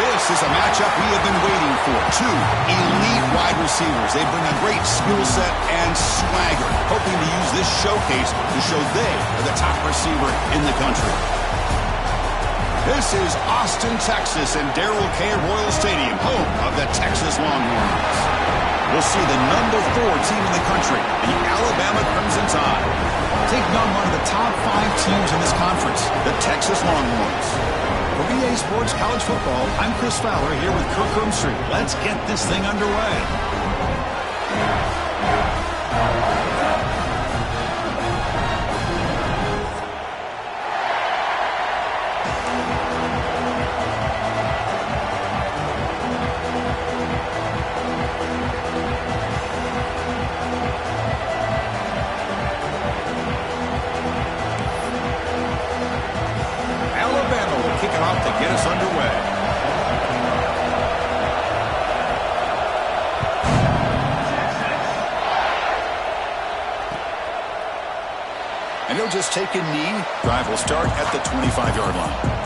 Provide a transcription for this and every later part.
This is a matchup we have been waiting for. Two elite wide receivers. They bring a great skill set and swagger, hoping to use this showcase to show they are the top receiver in the country. This is Austin, Texas, and Darrell K. Royal Stadium, home of the Texas Longhorns. We'll see the number 4 team in the country, the Alabama Crimson Tide, taking on one of the top 5 teams in this conference, the Texas Longhorns. For BA Sports College Football, I'm Chris Fowler here with Kirk Herbstreit. Let's get this thing underway. And he'll just take a knee. Drive will start at the 25-yard line.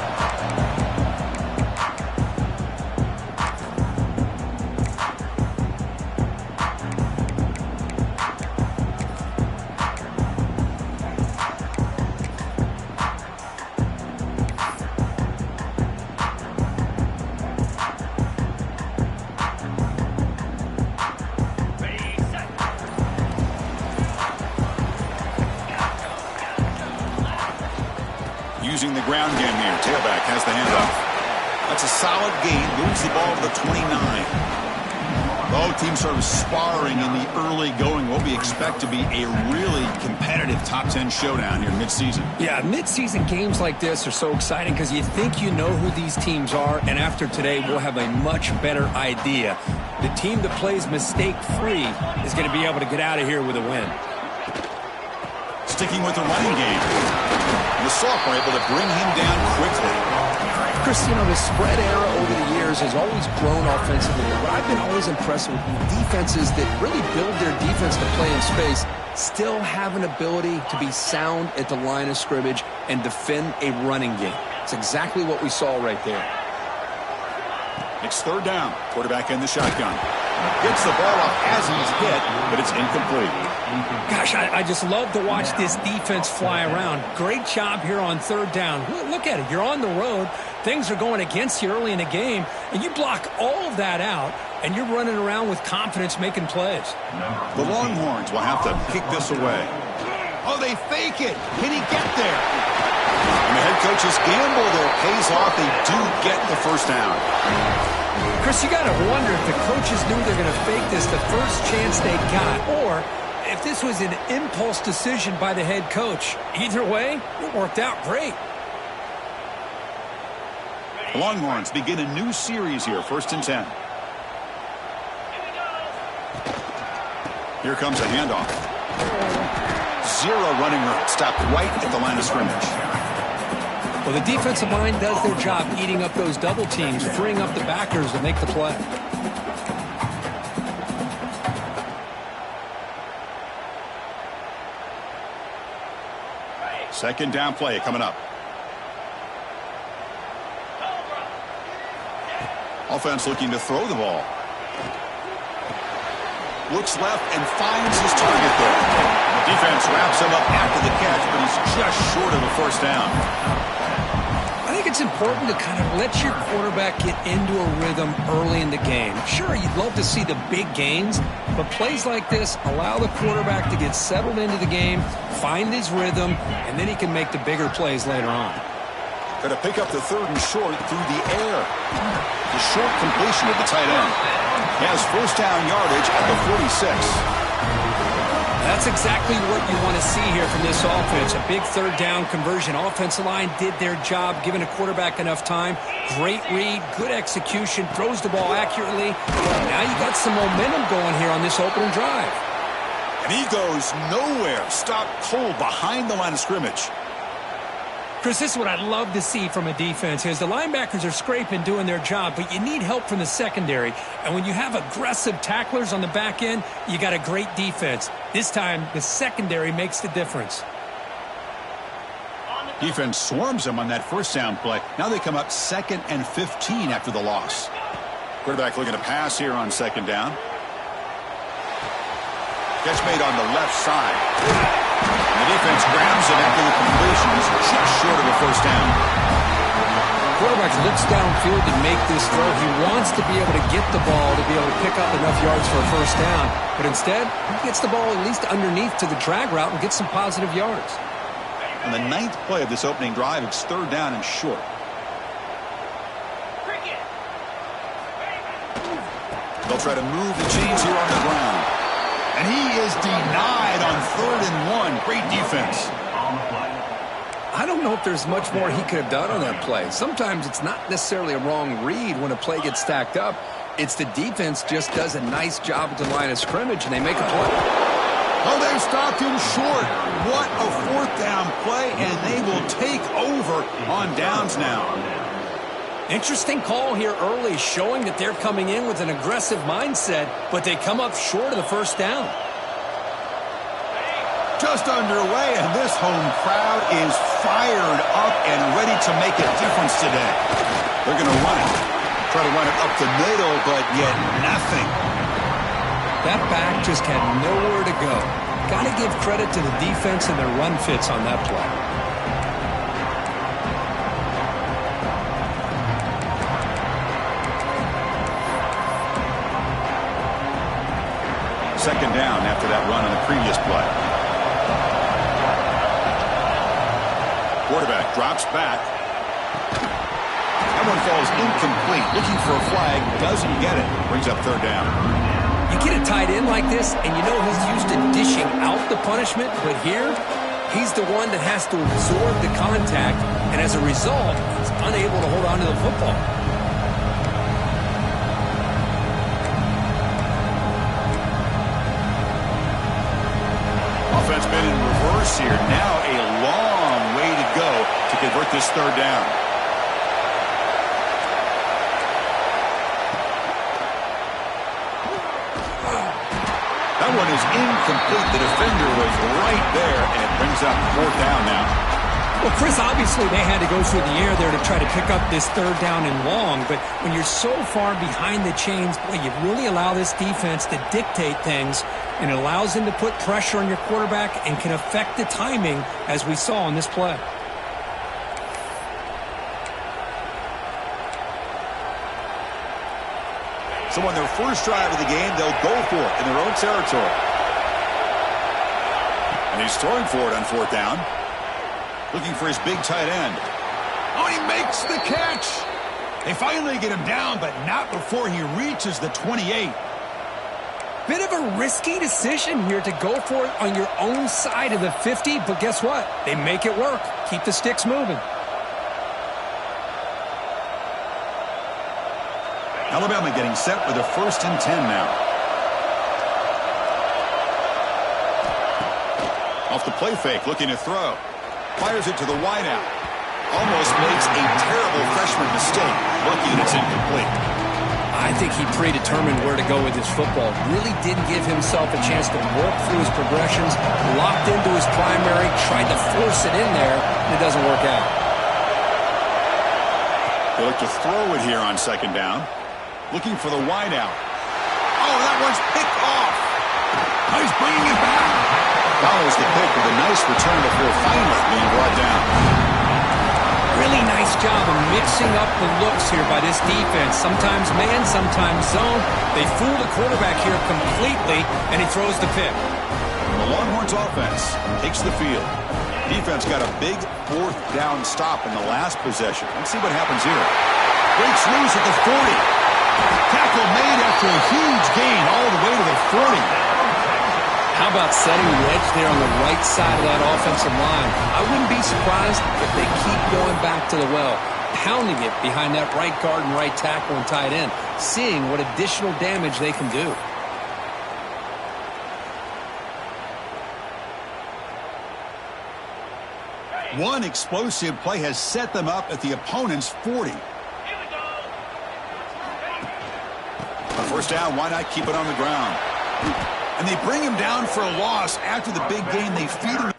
Using the ground game here. Tailback has the handoff. That's a solid gain. Moves the ball to the 29. Both teams sort of sparring in the early going. What we expect to be a really competitive top 10 showdown here mid-season. Yeah, mid-season games like this are so exciting because you think you know who these teams are, and after today we'll have a much better idea. The team that plays mistake-free is going to be able to get out of here with a win. Sticking with the running game. The sophomore able to bring him down quickly. Chris, you know, the spread era over the years has always grown offensively. But I've been always impressed with defenses that really build their defense to play in space, still have an ability to be sound at the line of scrimmage and defend a running game. It's exactly what we saw right there. It's third down. Quarterback in the shotgun. Gets the ball off as he's hit, but it's incomplete. Gosh, I just love to watch this defense fly around. Great job here on third down. Look at it. You're on the road. Things are going against you early in the game, and you block all of that out, and you're running around with confidence making plays. The Longhorns will have to kick this away. Oh, they fake it. Can he get there? And the head coach's gamble there pays off. They do get the first down. Chris, you got to wonder if the coaches knew they're going to fake this the first chance they got, or if this was an impulse decision by the head coach. Either way, it worked out great. The Longhorns begin a new series here, 1st and 10. Here comes a handoff. Zero running room, stopped right at the line of scrimmage. Well, the defensive line does their job eating up those double teams, freeing up the backers to make the play. Second down play coming up. Offense looking to throw the ball. Looks left and finds his target there. Defense wraps him up after the catch, but he's just short of a first down. I think it's important to kind of let your quarterback get into a rhythm early in the game. Sure, you'd love to see the big gains, but plays like this allow the quarterback to get settled into the game, find his rhythm, and then he can make the bigger plays later on. Got to pick up the 3rd and short through the air. The short completion of the tight end. He has first down yardage at the 46. That's exactly what you want to see here from this offense. A big third down conversion. Offensive line did their job, giving a quarterback enough time. Great read, good execution, throws the ball accurately. Now you got some momentum going here on this opening drive. And he goes nowhere. Stopped cold behind the line of scrimmage. Chris, this is what I'd love to see from a defense is the linebackers are scraping, doing their job, but you need help from the secondary. And when you have aggressive tacklers on the back end, you got a great defense. This time, the secondary makes the difference. Defense swarms them on that first down play. Now they come up 2nd and 15 after the loss. Quarterback looking to pass here on 2nd down. Catch made on the left side. And the defense grabs it after the completion. Is just short of a first down. Quarterback looks downfield to make this throw. He wants to be able to get the ball to be able to pick up enough yards for a first down. But instead, he gets the ball at least underneath to the drag route and gets some positive yards. On the 9th play of this opening drive, it's 3rd down and short. They'll try to move the chains here on the ground. And he is denied on 3rd and 1. Great defense. I don't know if there's much more he could have done on that play. Sometimes it's not necessarily a wrong read when a play gets stacked up. It's the defense just does a nice job at the line of scrimmage, and they make a play. Oh, they've stopped him short. What a 4th down play, and they will take over on downs now. Interesting call here early, showing that they're coming in with an aggressive mindset, but they come up short of the first down. Just underway, and this home crowd is fired up and ready to make a difference today. They're going to run it. Try to run it up the middle, but yet nothing. That back just had nowhere to go. Got to give credit to the defense and their run fits on that play. Second down after that run on the previous play. Quarterback drops back. That one falls incomplete. Looking for a flag. Doesn't get it. Brings up 3rd down. You get a tight end like this, and you know he's used to dishing out the punishment, but here, he's the one that has to absorb the contact, and as a result, he's unable to hold on to the football. Offense been in reverse here. Now a long way to go to convert this 3rd down. That one is incomplete. The defender was right there, and it brings up 4th down now. Well, Chris, obviously they had to go through the air there to try to pick up this 3rd down and long, but when you're so far behind the chains, boy, you really allow this defense to dictate things, and it allows them to put pressure on your quarterback and can affect the timing, as we saw on this play. So on their first drive of the game, they'll go for it in their own territory. And he's throwing for it on 4th down. Looking for his big tight end. Oh, he makes the catch. They finally get him down, but not before he reaches the 28. Bit of a risky decision here to go for it on your own side of the 50, but guess what? They make it work. Keep the sticks moving. Alabama getting set with a 1st and 10 now. Off the play fake, looking to throw. Fires it to the wideout. Almost makes a terrible freshman mistake. Lucky that it's incomplete. I think he predetermined where to go with his football. Really didn't give himself a chance to work through his progressions. Locked into his primary, tried to force it in there, and it doesn't work out. They look to throw it here on 2nd down. Looking for the wideout. Oh, that one's picked off. Oh, he's bringing it back. Follows the pick with a nice return before finally being brought down. Really nice job of mixing up the looks here by this defense. Sometimes man, sometimes zone. They fool the quarterback here completely, and he throws the pick. The Longhorns offense takes the field. Defense got a big 4th down stop in the last possession. Let's see what happens here. Breaks loose at the 40. Tackle made after a huge gain all the way to the 40. How about setting the edge there on the right side of that offensive line? I wouldn't be surprised if they keep going back to the well, pounding it behind that right guard and right tackle and tight end, seeing what additional damage they can do. One explosive play has set them up at the opponent's 40. On 1st down, why not keep it on the ground? And they bring him down for a loss after the big game. They feed him.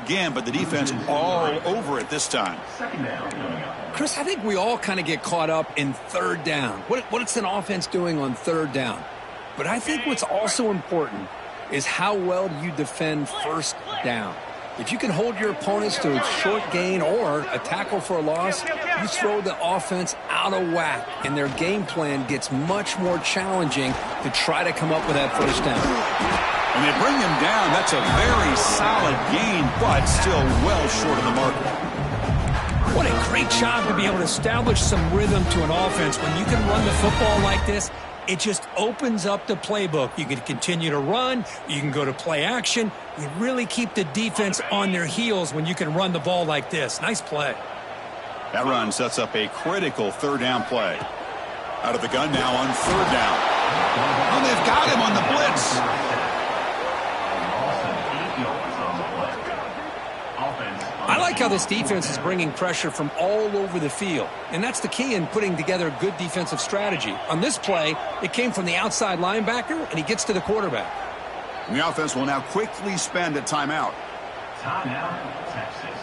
again, but the defense all over it this time. Chris, I think we all kind of get caught up in third down. What's an offense doing on third down? But I think what's also important is how well do you defend first down. If you can hold your opponents to a short gain or a tackle for a loss, you throw the offense out of whack, and their game plan gets much more challenging to try to come up with that first down. When they bring him down, that's a very solid gain, but still well short of the mark. What a great job to be able to establish some rhythm to an offense. When you can run the football like this, it just opens up the playbook. You can continue to run. You can go to play action. You really keep the defense on their heels when you can run the ball like this. Nice play. That run sets up a critical third down play. Out of the gun now on third down. Oh, they've got him on the blitz. I like how this defense is bringing pressure from all over the field, and that's the key in putting together good defensive strategy. On this play, it came from the outside linebacker, and he gets to the quarterback. And the offense will now quickly spend a timeout. Timeout, Texas.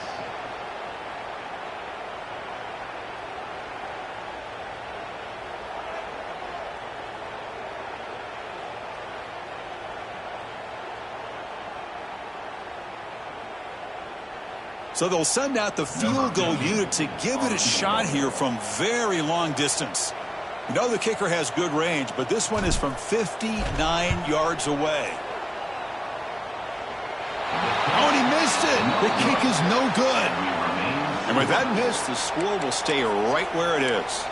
So they'll send out the field goal unit to give it a shot here from very long distance. You know the kicker has good range, but this one is from 59 yards away. Oh, and he missed it. The kick is no good. And with that miss, the score will stay right where it is.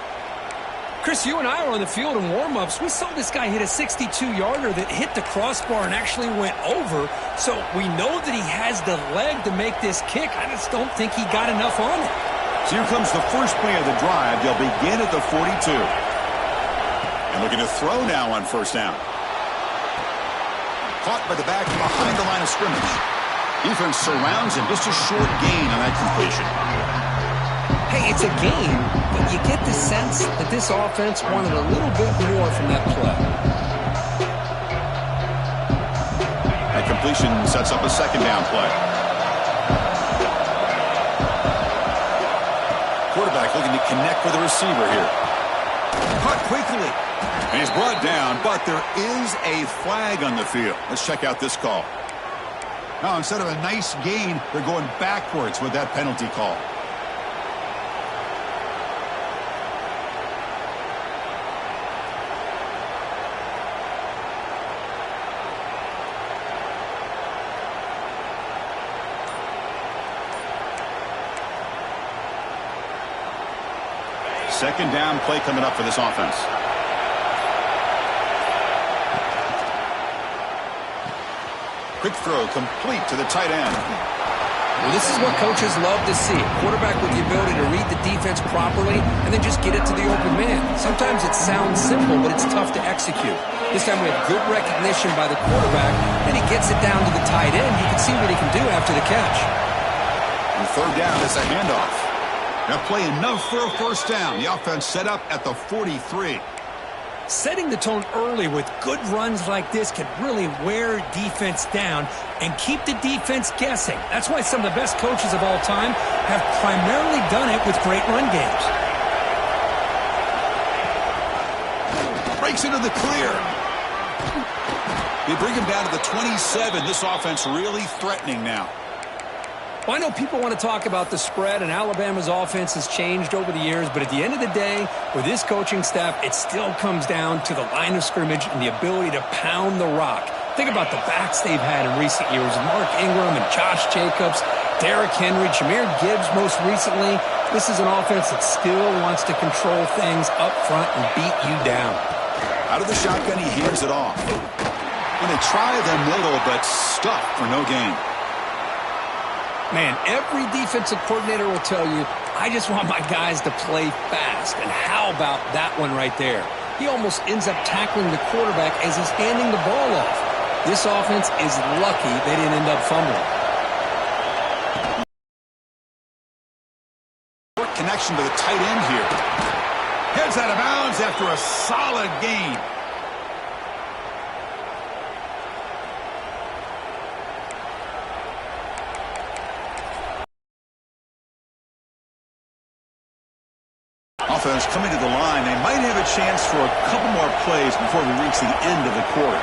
Chris, you and I were on the field in warm-ups. We saw this guy hit a 62-yarder that hit the crossbar and actually went over. So we know that he has the leg to make this kick. I just don't think he got enough on it. So here comes the first play of the drive. They'll begin at the 42. And looking to throw now on first down. Caught by the back behind the line of scrimmage. Defense surrounds him. Just a short gain on that completion. Hey, it's a game, but you get the sense that this offense wanted a little bit more from that play. That completion sets up a second down play. Quarterback looking to connect with the receiver here. Caught quickly. And he's brought down, but there is a flag on the field. Let's check out this call. Now, instead of a nice gain, they're going backwards with that penalty call. Second down play coming up for this offense. Quick throw complete to the tight end. Well, this is what coaches love to see. A quarterback with the ability to read the defense properly and then just get it to the open man. Sometimes it sounds simple, but it's tough to execute. This time we have good recognition by the quarterback, and he gets it down to the tight end. You can see what he can do after the catch. And third down is a handoff. Now play enough for a first down. The offense set up at the 43. Setting the tone early with good runs like this can really wear defense down and keep the defense guessing. That's why some of the best coaches of all time have primarily done it with great run games. Breaks into the clear. They bring him down to the 27. This offense really threatening now. Well, I know people want to talk about the spread, and Alabama's offense has changed over the years, but at the end of the day, with this coaching staff, it still comes down to the line of scrimmage and the ability to pound the rock. Think about the backs they've had in recent years. Mark Ingram and Josh Jacobs, Derrick Henry, Jahmyr Gibbs most recently. This is an offense that still wants to control things up front and beat you down. Out of the shotgun, he hands it off. When they try the middle, but stuffed for no gain. Man, every defensive coordinator will tell you, I just want my guys to play fast. And how about that one right there? He almost ends up tackling the quarterback as he's handing the ball off. This offense is lucky they didn't end up fumbling. Short connection to the tight end here. Heads out of bounds after a solid gain. Offense coming to the line. They might have a chance for a couple more plays before we reach the end of the quarter.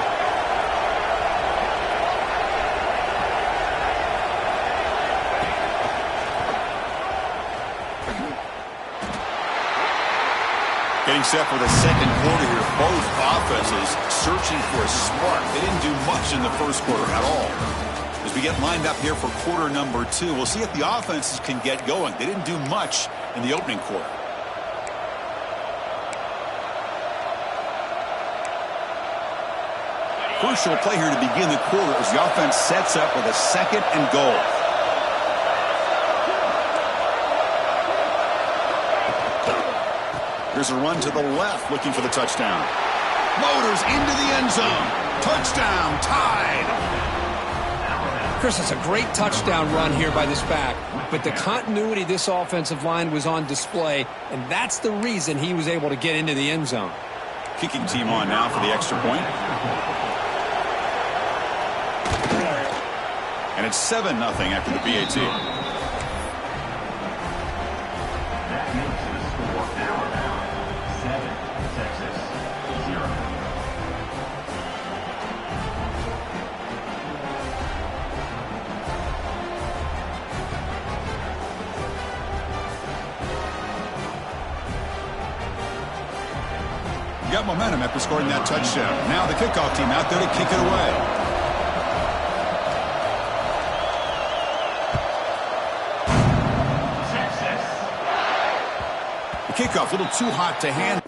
Getting set for the second quarter here. Both offenses searching for a spark. They didn't do much in the first quarter at all. As we get lined up here for quarter number 2, we'll see if the offenses can get going. They didn't do much in the opening quarter. Crucial play here to begin the quarter as the offense sets up with a 2nd and goal. Here's a run to the left, looking for the touchdown. Motors into the end zone. Touchdown, tied. Chris, it's a great touchdown run here by this back, but the continuity of this offensive line was on display, and that's the reason he was able to get into the end zone. Kicking team on now for the extra point. And it's 7-0 after the PAT. That makes the score now 7, Texas 0. Got momentum after scoring that touchdown. Now the kickoff team out there to kick it away. The kickoff a little too hot to handle.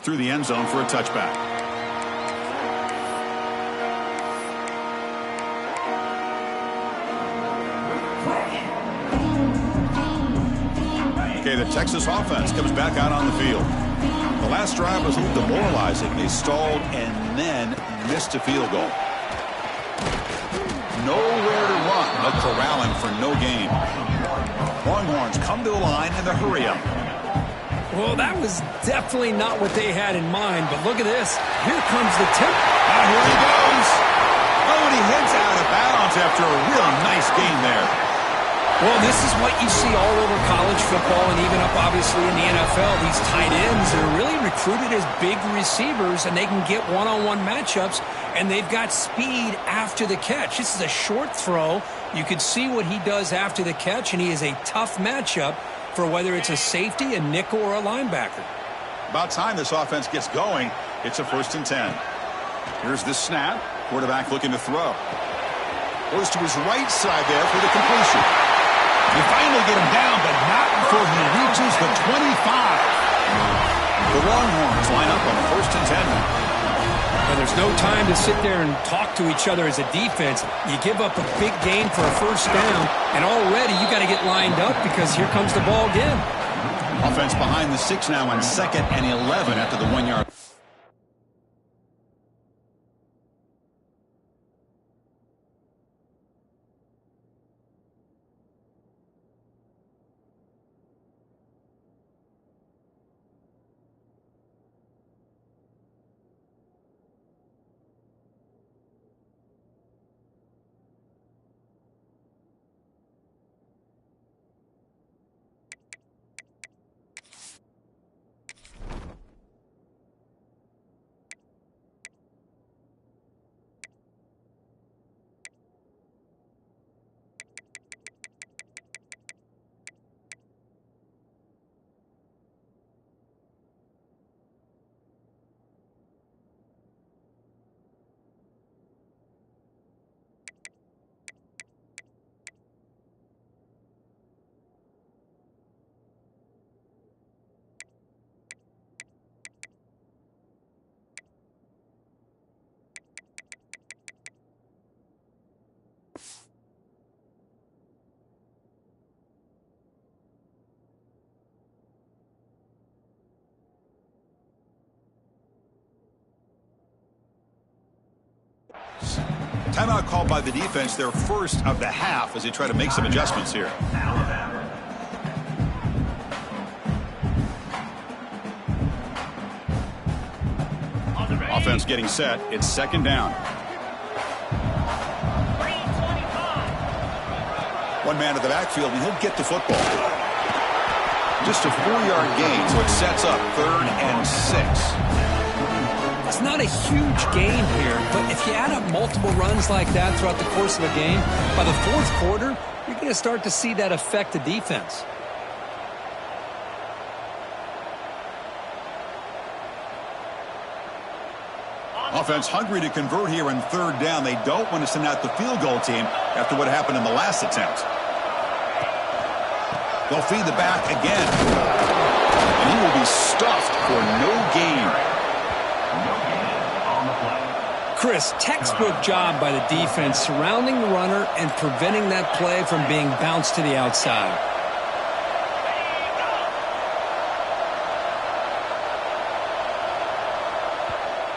Through the end zone for a touchback. Okay, the Texas offense comes back out on the field. The last drive was a little demoralizing. They stalled and then missed a field goal. Nowhere to run, but corralling for no gain. Longhorns come to the line in the hurry-up. Well, that was definitely not what they had in mind, but look at this. Here comes the tip. And here he goes. Oh, and he heads out of bounds after a real nice gain there. Well, this is what you see all over college football and even up, obviously, in the NFL. These tight ends are really recruited as big receivers, and they can get one-on-one matchups, and they've got speed after the catch. This is a short throw. You can see what he does after the catch, and he is a tough matchup for whether it's a safety, a nickel, or a linebacker. About time this offense gets going. It's a 1st and 10. Here's the snap. Quarterback looking to throw. Goes to his right side there for the completion. You finally get him down, but not before he reaches the 25. The Longhorns line up on 1st and 10. And there's no time to sit there and talk to each other as a defense. You give up a big gain for a 1st down, and already you got to get lined up because here comes the ball again. Offense behind the 6 now on 2nd and 11 after the 1-yard. Timeout called by the defense, their first of the half, as they try to make some adjustments here. Offense getting set. It's second down. One man to the backfield, and he'll get the football. Just a 4-yard gain, so it sets up 3rd and 6. It's not a huge gain here, but if you add up multiple runs like that throughout the course of a game, by the 4th quarter, you're going to start to see that affect the defense. Offense hungry to convert here on 3rd down. They don't want to send out the field goal team after what happened in the last attempt. They'll feed the back again. And he will be stuffed for no gain. Chris, textbook job by the defense surrounding the runner and preventing that play from being bounced to the outside.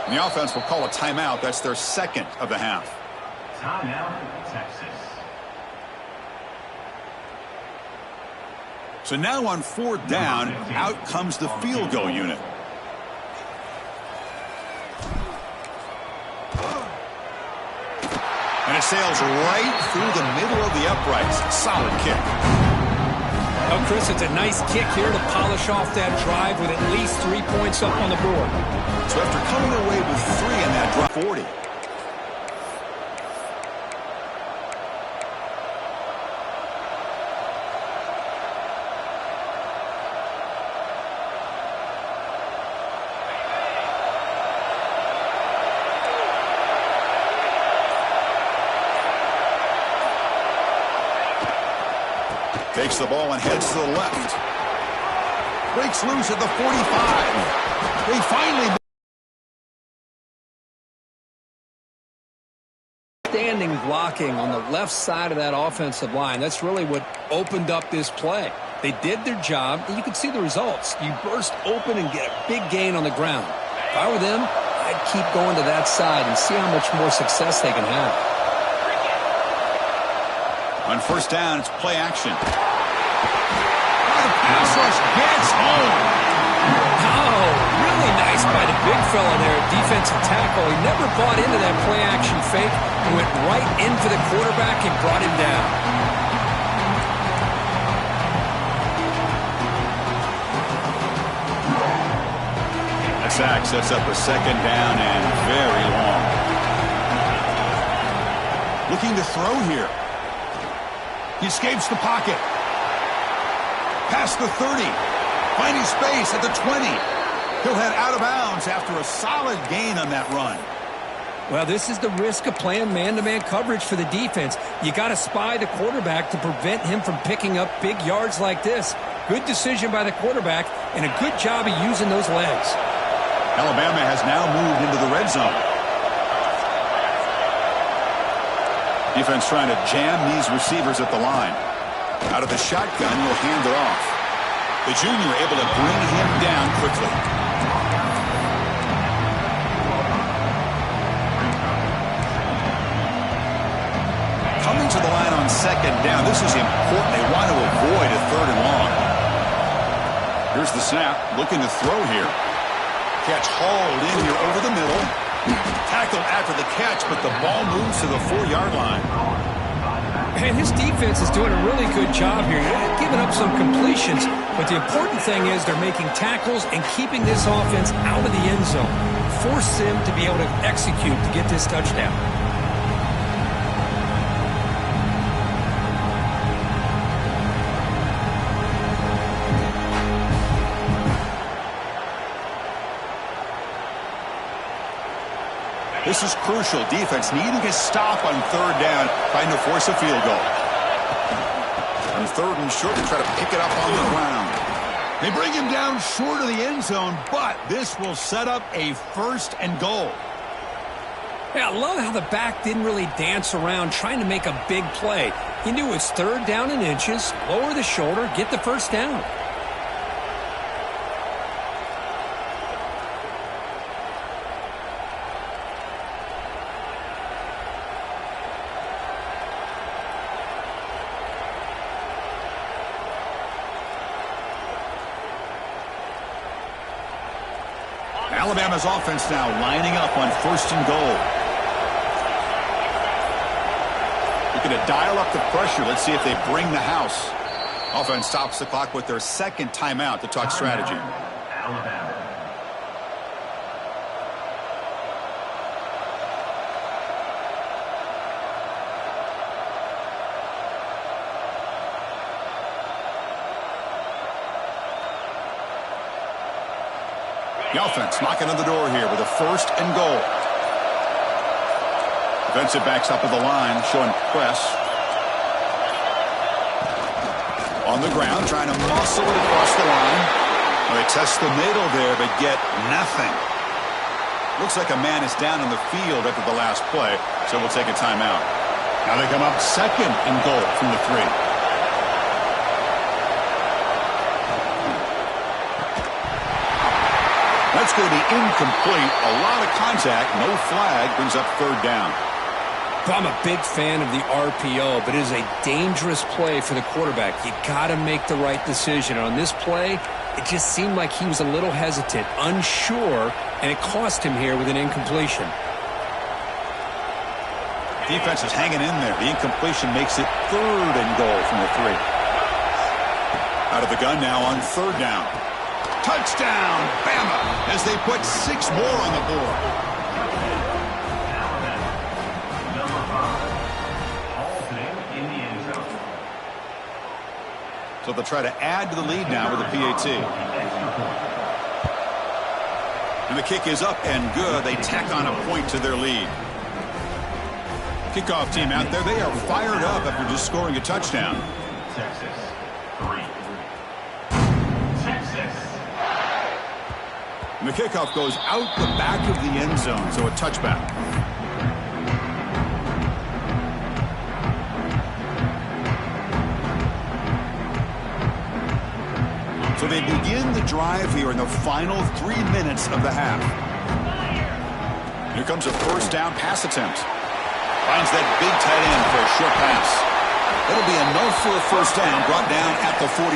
And the offense will call a timeout. That's their second of the half. Timeout, Texas. So now on 4th down, out comes the field goal unit. And it sails right through the middle of the uprights. Solid kick. Oh, Chris, it's a nice kick here to polish off that drive with at least 3 points up on the board. So after coming away with 3 in that drive, 40. Takes the ball and heads to the left. Breaks loose at the 45. They finally... Standing blocking on the left side of that offensive line. That's really what opened up this play. They did their job, and you can see the results. You burst open and get a big gain on the ground. If I were them, I'd keep going to that side and see how much more success they can have. On 1st down, it's play action. The pass rush gets home. Oh, really nice by the big fella there, defensive tackle. He never bought into that play action fake and went right in for the quarterback and brought him down. A sack sets up a 2nd down and very long. Looking to throw here. He escapes the pocket. Past the 30. Finding space at the 20. He'll head out of bounds after a solid gain on that run. Well, this is the risk of playing man-to-man coverage for the defense. You got to spy the quarterback to prevent him from picking up big yards like this. Good decision by the quarterback and a good job of using those legs. Alabama has now moved into the red zone. Defense trying to jam these receivers at the line. Out of the shotgun, he'll hand it off. The junior able to bring him down quickly. Coming to the line on 2nd down. This is important. They want to avoid a 3rd and long. Here's the snap. Looking to throw here. Catch hauled in here over the middle. Tackled after the catch, but the ball moves to the 4-yard line. And his defense is doing a really good job here. They're giving up some completions, but the important thing is they're making tackles and keeping this offense out of the end zone. Force them to be able to execute to get this touchdown. This is crucial. Defense needing a stop on 3rd down, trying to force a field goal. On 3rd and short, they try to pick it up on the ground. They bring him down short of the end zone, but this will set up a 1st and goal. Yeah, I love how the back didn't really dance around trying to make a big play. He knew it's 3rd down and inches, lower the shoulder, get the 1st down. Alabama's offense now lining up on 1st and goal. Looking to dial up the pressure. Let's see if they bring the house. Offense stops the clock with their 2nd timeout to talk strategy. Alabama. The offense knocking on the door here with a 1st and goal. Defensive backs up at the line, showing press. On the ground, trying to muscle it across the line. Well, they test the middle there, but get nothing. Looks like a man is down on the field after the last play, so we'll take a timeout. Now they come up 2nd and goal from the 3. That's going to be incomplete. A lot of contact. No flag. Brings up 3rd down. I'm a big fan of the RPO, but it is a dangerous play for the quarterback. You got to make the right decision. On this play, it just seemed like he was a little hesitant, unsure, and it cost him here with an incompletion. Defense is hanging in there. The incompletion makes it 3rd and goal from the 3. Out of the gun now on 3rd down. Touchdown, Bama, as they put 6 more on the board. So they'll try to add to the lead now with a PAT. And the kick is up and good. They tack on a point to their lead. Kickoff team out there. They are fired up after just scoring a touchdown. Texas 3. Texas. And the kickoff goes out the back of the end zone, so a touchback. So they begin the drive here in the final 3 minutes of the half. Here comes a 1st down pass attempt. Finds that big tight end for a short pass. It'll be enough for a 1st down, brought down at the 43.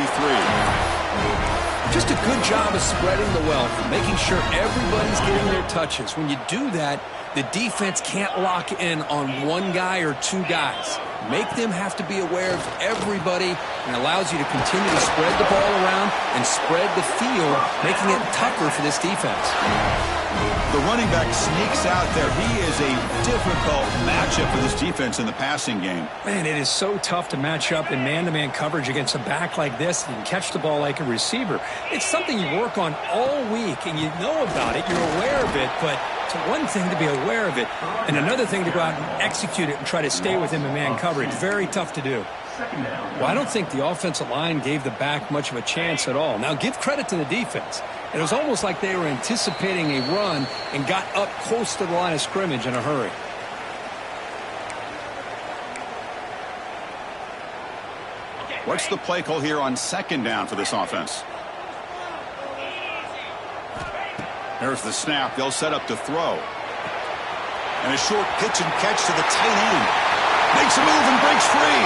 Just a good job of spreading the wealth, making sure everybody's getting their touches. When you do that, the defense can't lock in on 1 guy or 2 guys. Make them have to be aware of everybody, and allows you to continue to spread the ball around and spread the field, making it tougher for this defense. The running back sneaks out there. He is a difficult matchup for this defense in the passing game. Man, it is so tough to match up in man-to-man coverage against a back like this and catch the ball like a receiver. It's something you work on all week, and you know about it. You're aware of it, but it's one thing to be aware of it, and another thing to go out and execute it and try to stay with him in man coverage. Very tough to do. Well, I don't think the offensive line gave the back much of a chance at all. Now, give credit to the defense. It was almost like they were anticipating a run and got up close to the line of scrimmage in a hurry. What's the play call here on 2nd down for this offense? There's the snap. They'll set up to throw. And a short pitch and catch to the tight end. Makes a move and breaks free.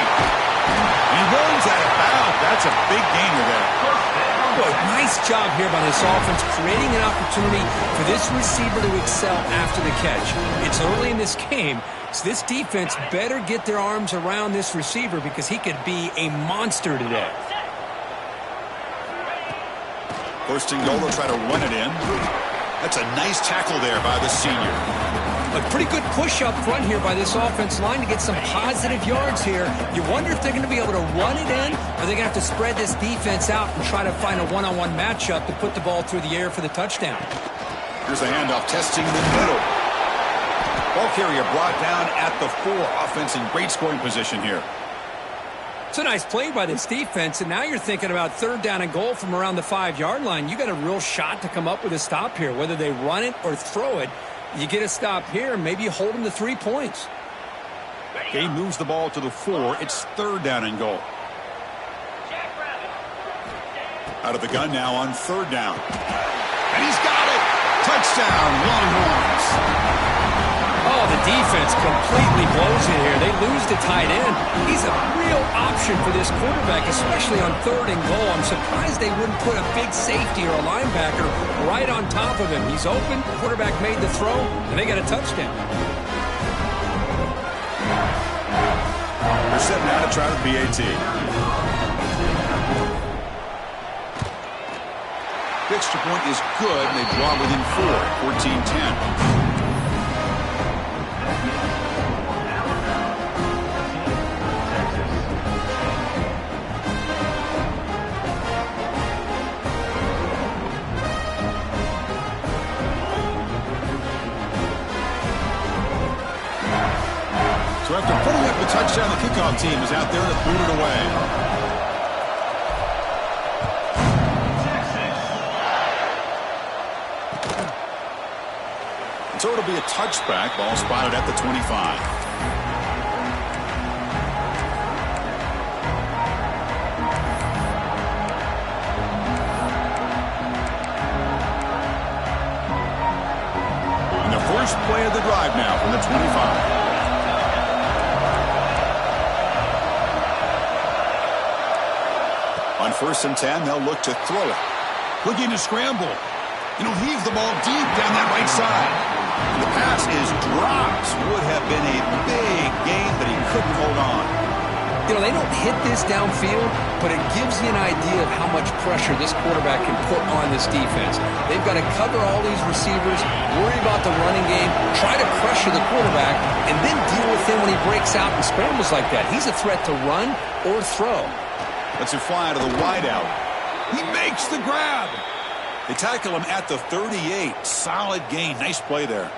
And he runs out of bounds. That's a big gainer there. Boy, nice job here by this offense, creating an opportunity for this receiver to excel after the catch. It's early in this game, so this defense better get their arms around this receiver because he could be a monster today. 1st and goal, they'll try to run it in. That's a nice tackle there by the senior. A pretty good push up front here by this offense line to get some positive yards here. You wonder if they're going to be able to run it in, or they're going to have to spread this defense out and try to find a one-on-one matchup to put the ball through the air for the touchdown. Here's a handoff, testing the middle. Ball carrier brought down at the 4. Offense in great scoring position here. It's a nice play by this defense, and now you're thinking about 3rd down and goal from around the 5-yard line. You got a real shot to come up with a stop here. Whether they run it or throw it, you get a stop here, and maybe you hold them to 3 points. He moves the ball to the 4. It's 3rd down and goal. Out of the gun now on 3rd down. And he's got it! Touchdown, Longhorns! Oh, the defense completely blows it here. They lose the tight end. He's a real option for this quarterback, especially on 3rd and goal. I'm surprised they wouldn't put a big safety or a linebacker right on top of him. He's open, quarterback made the throw, and they got a touchdown. They're setting out to try the PAT. The extra point is good, and they draw within 4, 14-10. So after putting up a touchdown, the kickoff team is out there to boot it away. And so it'll be a touchback. Ball spotted at the 25. And the first play of the drive now from the 25. On 1st and 10, they'll look to throw it. Looking to scramble. Heave the ball deep down that right side. And the pass is dropped. Would have been a big gain, but he couldn't hold on. They don't hit this downfield, but it gives you an idea of how much pressure this quarterback can put on this defense. They've got to cover all these receivers, worry about the running game, try to pressure the quarterback, and then deal with him when he breaks out and scrambles like that. He's a threat to run or throw. Lets it fly to the wideout. He makes the grab. They tackle him at the 38. Solid gain. Nice play there.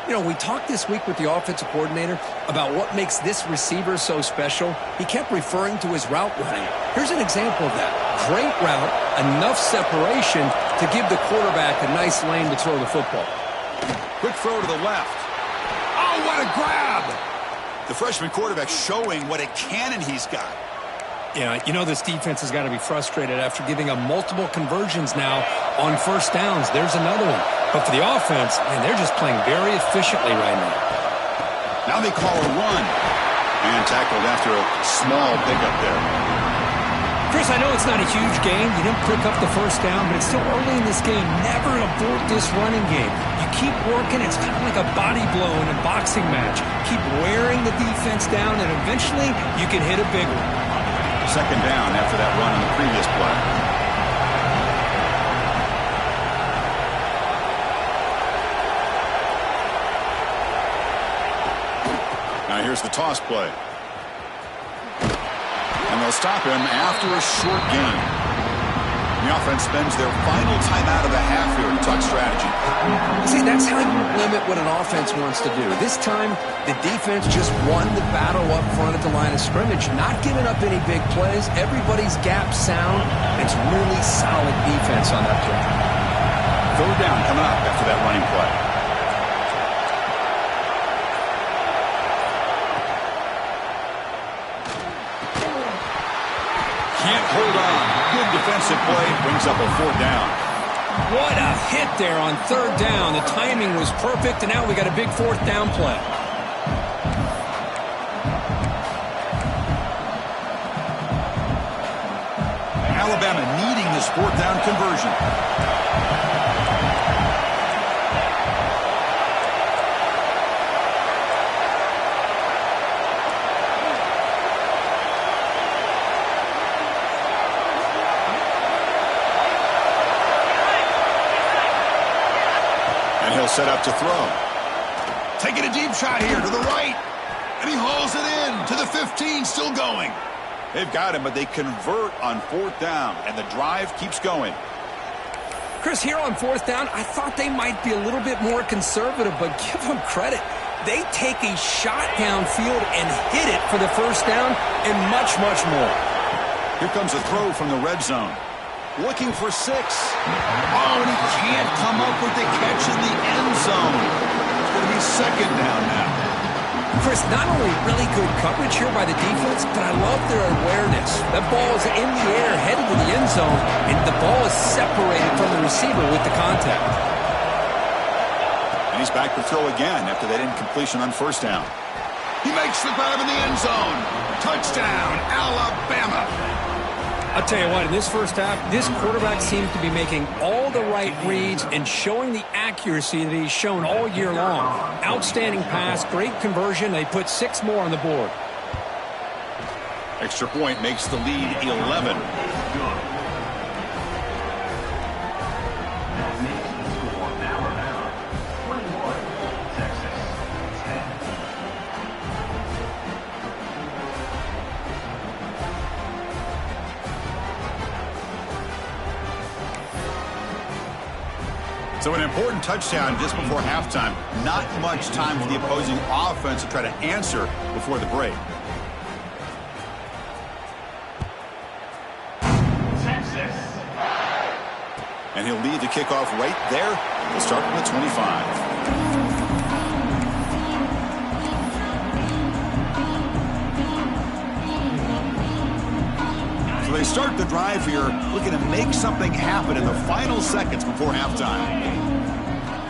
We talked this week with the offensive coordinator about what makes this receiver so special. He kept referring to his route running. Here's an example of that. Great route, enough separation to give the quarterback a nice lane to throw the football. Quick throw to the left. Oh, what a grab. The freshman quarterback showing what a cannon he's got. Yeah, this defense has got to be frustrated after giving up multiple conversions now on 1st downs. There's another one. But for the offense, man, they're just playing very efficiently right now. Now they call a run. And tackled after a small pickup there. Chris, I know it's not a huge game. You didn't pick up the 1st down, but it's still early in this game. Never abort this running game. You keep working. It's kind of like a body blow in a boxing match. Keep wearing the defense down, and eventually you can hit a big one. 2nd down after that run on the previous play. Now here's the toss play. And they'll stop him after a short gain. The offense spends their final timeout of the half here to talk strategy. See, that's how you limit what an offense wants to do. This time, the defense just won the battle up front at the line of scrimmage, not giving up any big plays. Everybody's gap sound. It's really solid defense on that play. 3rd down coming up after that running play. Can't hold on. Good defensive play. Brings up a 4th down. What a hit there on 3rd down. The timing was perfect, and now we got a big 4th down play. Alabama needing this 4th down conversion. He'll set up to throw. Taking a deep shot here to the right. And he hauls it in to the 15, still going. They've got him, but they convert on 4th down, and the drive keeps going. Chris, here on 4th down, I thought they might be a little bit more conservative, but give them credit. They take a shot downfield and hit it for the 1st down and much, much more. Here comes a throw from the red zone. Looking for 6. Oh, and he can't come up with the catch in the end zone. It's going to be 2nd down now. Chris, not only really good coverage here by the defense, but I love their awareness. That ball is in the air, headed to the end zone, and the ball is separated from the receiver with the contact. And he's back to throw again after that incompletion on 1st down. He makes the grab in the end zone. Touchdown, Alabama. I'll tell you what, in this first half, this quarterback seems to be making all the right reads and showing the accuracy that he's shown all year long. Outstanding pass, great conversion. They put 6 more on the board. Extra point makes the lead 11. That makes the score Alabama 21, Texas 10. So an important touchdown just before halftime. Not much time for the opposing offense to try to answer before the break. And he'll lead the kickoff right there. He'll start from the 25. So they start the drive here, looking to make something happen in the final seconds before halftime.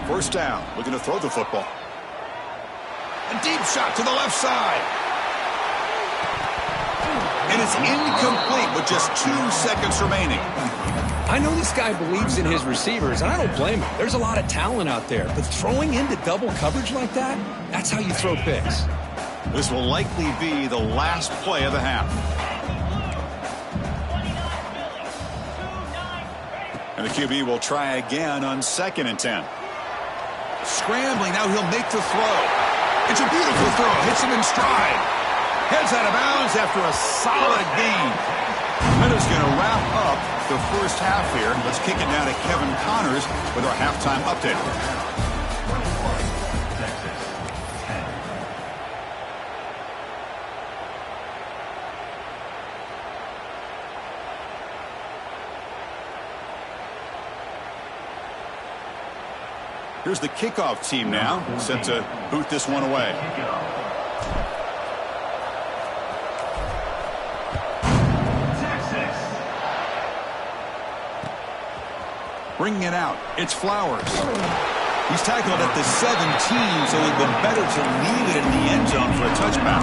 First down, looking to throw the football. A deep shot to the left side. And it's incomplete with just 2 seconds remaining. I know this guy believes in his receivers, and I don't blame him. There's a lot of talent out there, but throwing into double coverage like that, that's how you throw picks. This will likely be the last play of the half. And the QB will try again on 2nd and 10. Scrambling, now he'll make the throw. It's a beautiful throw, hits him in stride. Heads out of bounds after a solid gain. That is going to wrap up the first half here. Let's kick it down to Kevin Connors with our halftime update. Texas 10. Here's the kickoff team now, set to boot this one away. Bringing it out, it's Flowers. He's tackled at the 17, so it would have been better to leave it in the end zone for a touchback.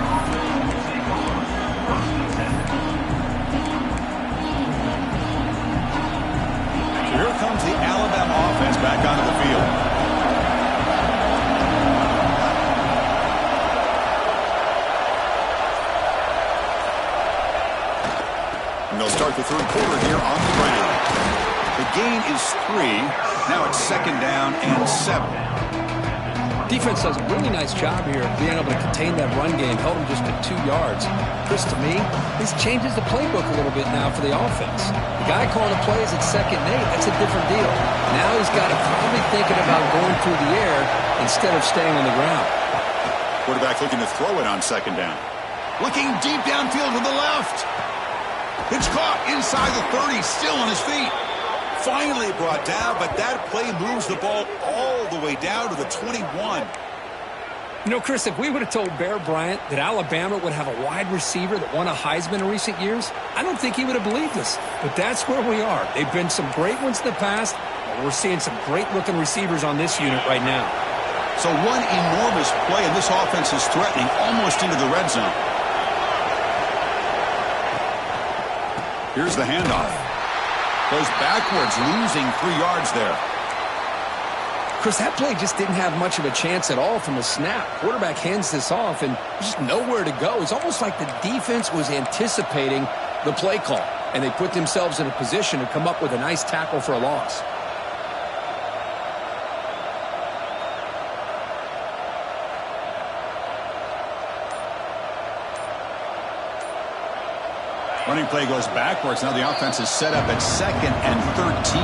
So here comes the Alabama offense back onto the field. And they'll start the third quarter here on the ground. The gain is 3. Now it's 2nd down and 7. Defense does a really nice job here being able to contain that run game, held him just to 2 yards. Chris, to me, this changes the playbook a little bit now for the offense. The guy calling the plays at 2nd and 8, that's a different deal. Now he's got to probably thinking about going through the air instead of staying on the ground. Quarterback looking to throw it on 2nd down. Looking deep downfield to the left. It's caught inside the 30, still on his feet. Finally brought down, but that play moves the ball all the way down to the 21. You know, Chris, if we would have told Bear Bryant that Alabama would have a wide receiver that won a Heisman in recent years, I don't think he would have believed us. But that's where we are. They've been some great ones in the past, but we're seeing some great-looking receivers on this unit right now. So one enormous play, and this offense is threatening almost into the red zone. Here's the handoff. Goes backwards, losing 3 yards there. Chris, that play just didn't have much of a chance at all from the snap. Quarterback hands this off, and there's just nowhere to go. It's almost like the defense was anticipating the play call, and they put themselves in a position to come up with a nice tackle for a loss. Running play goes backwards. Now the offense is set up at 2nd and 13.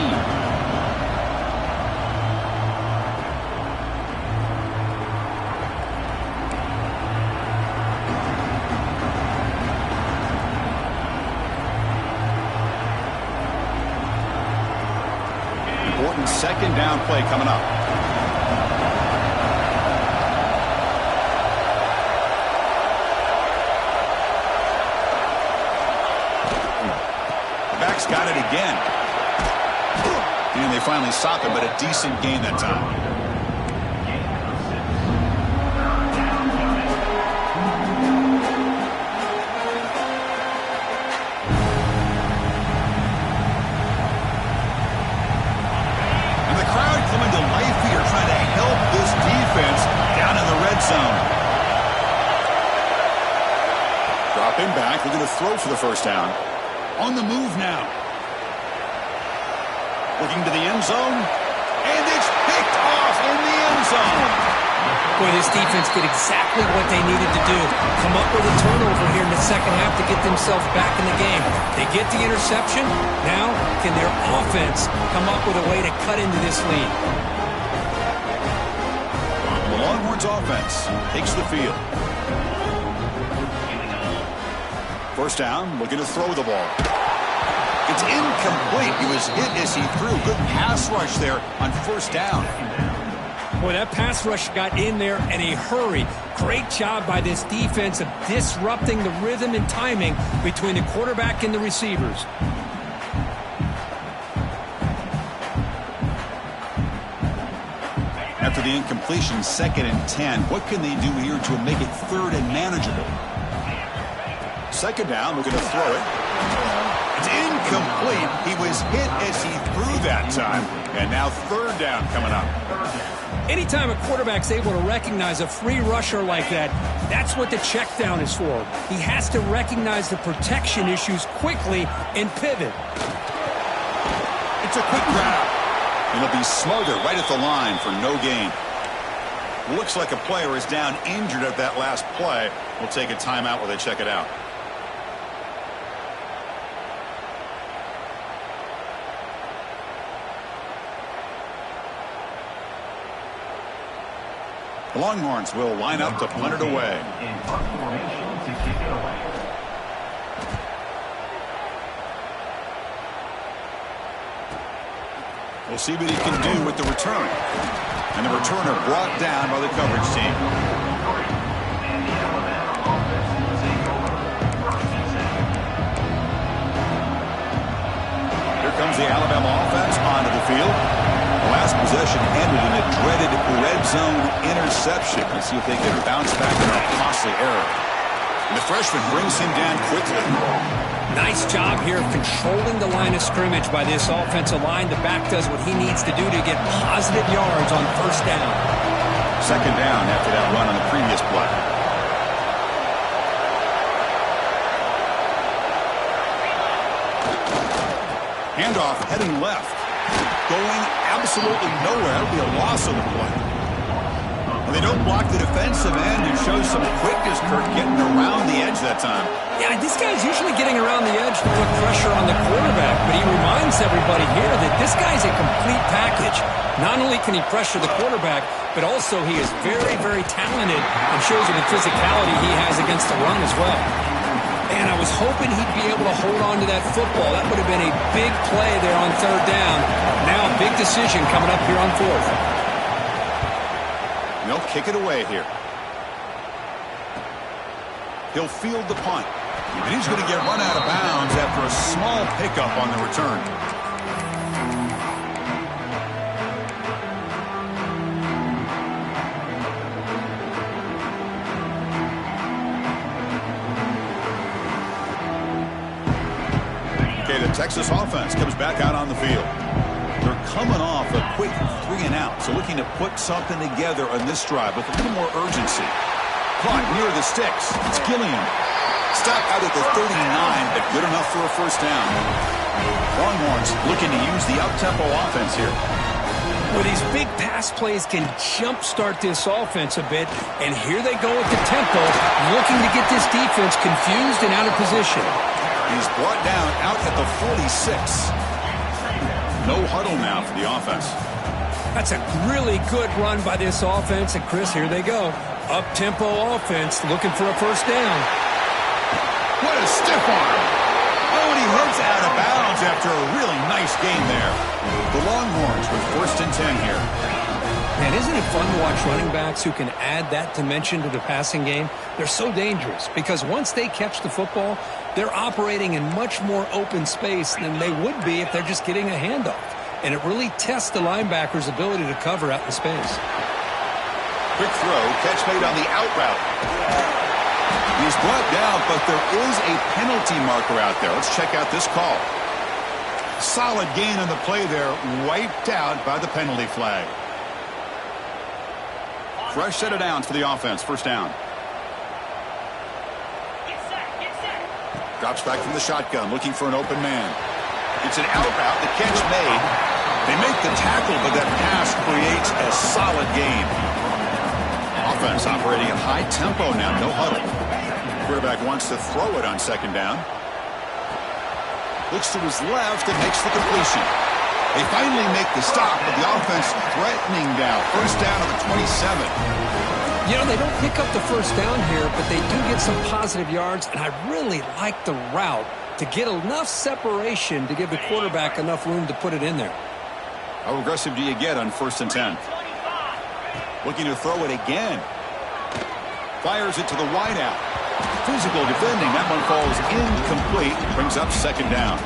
Important 2nd down play coming up. Got it again. And they finally stop it, but a decent gain that time. Stepping back, we're going to throw for the first down. On the move now. Looking to the end zone. And it's picked off in the end zone. Boy, this defense did exactly what they needed to do. Come up with a turnover here in the second half to get themselves back in the game. They get the interception. Now, can their offense come up with a way to cut into this lead? The Longhorns offense takes the field. First down, looking to throw the ball. It's incomplete. He was hit as he threw. Good pass rush there on first down. Boy, that pass rush got in there in a hurry. Great job by this defense of disrupting the rhythm and timing between the quarterback and the receivers. After the incompletion, 2nd and 10. What can they do here to make it 3rd and manageable? Second down, looking to throw it. It's incomplete. He was hit as he threw that time. And now 3rd down coming up. Anytime a quarterback's able to recognize a free rusher like that, that's what the check down is for. He has to recognize the protection issues quickly and pivot. It's a quick grab. And he'll be smothered right at the line for no gain. Looks like a player is down injured at that last play. We'll take a timeout while they check it out. The Longhorns will line up to punt it away. In punt formation to kick it away. We'll see what he can do with the return. And the returner brought down by the coverage team. Here comes the Alabama offense onto the field. The last possession ended in a dreaded red zone interception. Let's see if they can bounce back from a costly error. And the freshman brings him down quickly. Nice job here of controlling the line of scrimmage by this offensive line. The back does what he needs to do to get positive yards on first down. Second down after that run on the previous play. Handoff heading left. Going absolutely nowhere. That'll be a loss on the play. And they don't block the defensive end and show some quickness, Kirk, getting around the edge that time. Yeah, this guy's usually getting around the edge to put pressure on the quarterback, but he reminds everybody here that this guy's a complete package. Not only can he pressure the quarterback, but also he is very, very talented and shows you the physicality he has against the run as well. And I was hoping he'd be able to hold on to that football. That would have been a big play there on third down. Now a big decision coming up here on fourth. They'll kick it away here. He'll field the punt. And he's going to get run out of bounds after a small pickup on the return. Okay, the Texas offense comes back out on the field. They're coming off a quick 3 and out, so looking to put something together on this drive with a little more urgency. Clock near the sticks. It's Gilliam. Stop out at the 39, but good enough for a first down. Longhorns looking to use the up-tempo offense here. Well, these big pass plays can jumpstart this offense a bit, and here they go with the tempo, looking to get this defense confused and out of position. He's brought down out at the 46. No huddle now for the offense. That's a really good run by this offense, and Chris, here they go. Up-tempo offense looking for a first down. What a stiff arm. Oh, and he heads out of bounds after a really nice game there. The Longhorns with 1st and 10 here. And isn't it fun to watch running backs who can add that dimension to the passing game? They're so dangerous because once they catch the football, they're operating in much more open space than they would be if they're just getting a handoff. And it really tests the linebacker's ability to cover out in space. Quick throw, catch made on the out route. He's brought down, but there is a penalty marker out there. Let's check out this call. Solid gain on the play there, wiped out by the penalty flag. Fresh set of downs for the offense, first down. Drops back from the shotgun, looking for an open man. It's an out route. The catch made. They make the tackle, but that pass creates a solid gain. Offense operating at high tempo now. No huddle. Quarterback wants to throw it on second down. Looks to his left and makes the completion. They finally make the stop, but the offense threatening down. First down at the 27. You know, they don't pick up the first down here, but they do get some positive yards, and I really like the route to get enough separation to give the quarterback enough room to put it in there. How aggressive do you get on 1st and 10? Looking to throw it again. Fires it to the wideout. Physical defending. That one falls incomplete. Brings up second down.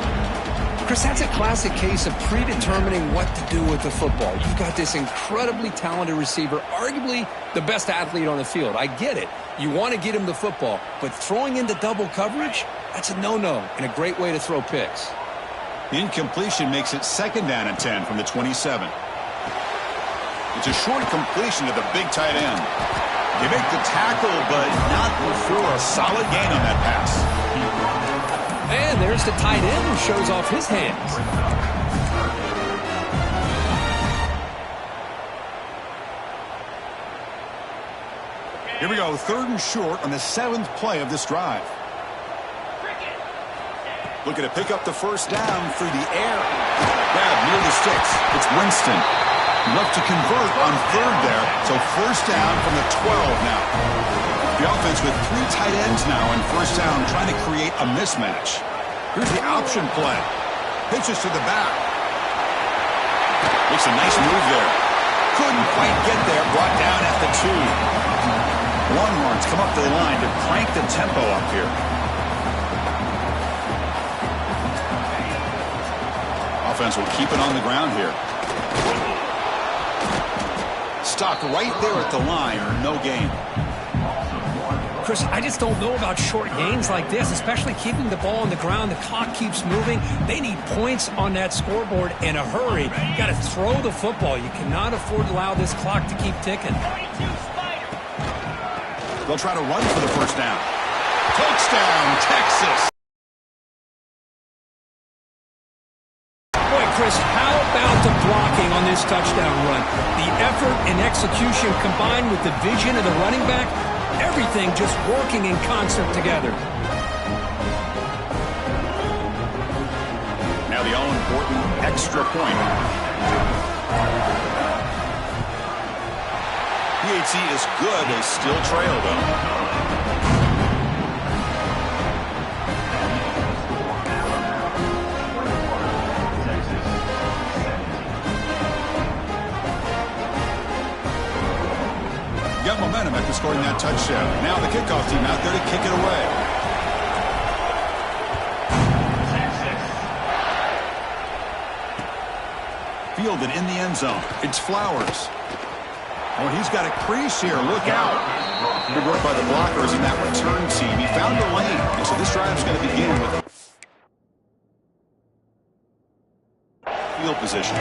Chris, that's a classic case of predetermining what to do with the football. You've got this incredibly talented receiver, arguably the best athlete on the field. I get it. You want to get him the football, but throwing into double coverage, that's a no-no and a great way to throw picks. The incompletion makes it second down and 10 from the 27. It's a short completion to the big tight end. They make the tackle, but not before a solid gain on that pass. And there's the tight end who shows off his hands. Here we go, 3rd and short on the 7th play of this drive. Looking to pick up the first down through the air. Grab near the sticks. It's Winston. Left to convert on 3rd there. So first down from the 12 now. The offense with 3 tight ends now and first down trying to create a mismatch. Here's the option play. Pitches to the back. Makes a nice move there. Couldn't quite get there. Brought down at the 2. Longhorns come up the line to crank the tempo up here. Offense will keep it on the ground here. Stopped right there at the line, or no gain. Chris, I just don't know about short gains like this, especially keeping the ball on the ground. The clock keeps moving. They need points on that scoreboard in a hurry. You got to throw the football. You cannot afford to allow this clock to keep ticking. They'll try to run for the first down. Touchdown, Texas. Boy, Chris, how about the blocking on this touchdown run? The effort and execution combined with the vision of the running back, everything just working in concert together. Now the all-important extra point. PAT is good. They still trail, though. Got momentum after scoring that touchdown. Now the kickoff team out there to kick it away. Fielded in the end zone. It's Flowers. Oh, he's got a crease here. Look out. Good work by the blockers in that return team. He found a lane. And so this drive is going to begin with field position.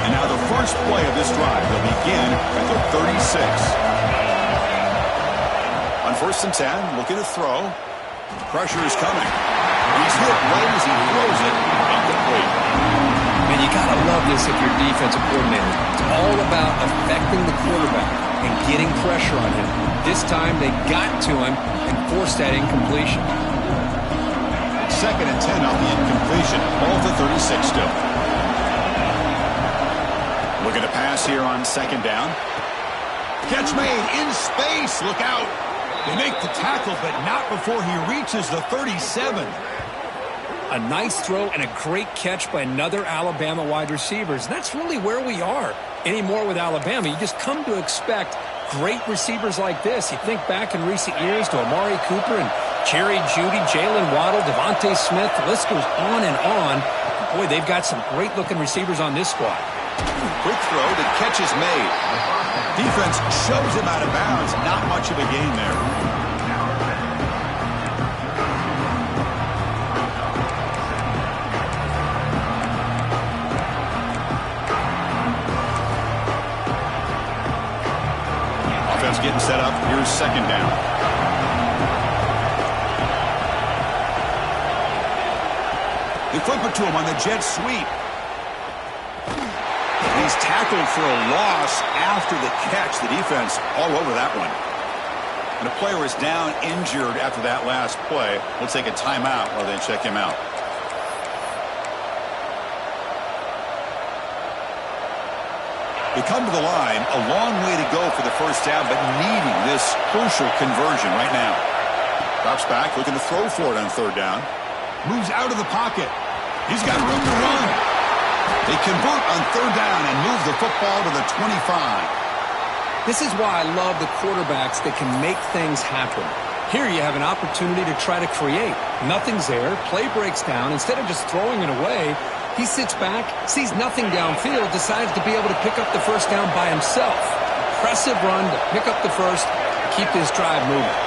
And now the first play of this drive will begin at the 36. On 1st and 10, looking to throw. Pressure is coming. He's hit right as he throws it. Incomplete. Man, you got to love this if you're defensive coordinator. It's all about affecting the quarterback and getting pressure on him. This time they got to him and forced that incompletion. 2nd and 10 off the incompletion. Ball to 36 still. Looking to pass here on 2nd down. Catch made in space. Look out. They make the tackle, but not before he reaches the 37. A nice throw and a great catch by another Alabama wide receiver. And that's really where we are anymore with Alabama. You just come to expect great receivers like this. You think back in recent years to Amari Cooper and Jerry Jeudy, Jalen Waddle, Devontae Smith. The list goes on and on. Boy, they've got some great-looking receivers on this squad. Quick throw, the catch is made. Defense shows him out of bounds. Not much of a gain there. He's getting set up. Here's second down. They flip it to him on the jet sweep. He's tackled for a loss after the catch. The defense all over that one. And a player is down injured after that last play. We'll take a timeout while they check him out. They come to the line, a long way to go for the first down, but needing this crucial conversion right now. Drops back, looking to throw for it on third down. Moves out of the pocket. He's got room to run. They convert on third down and move the football to the 25. This is why I love the quarterbacks that can make things happen. Here you have an opportunity to try to create. Nothing's there. Play breaks down. Instead of just throwing it away, he sits back, sees nothing downfield, decides to be able to pick up the first down by himself. Impressive run to pick up the first, keep this drive moving.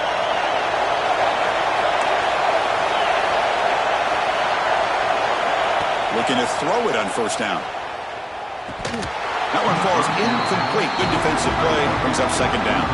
Looking to throw it on first down. That one falls incomplete. Good defensive play. Brings up second down.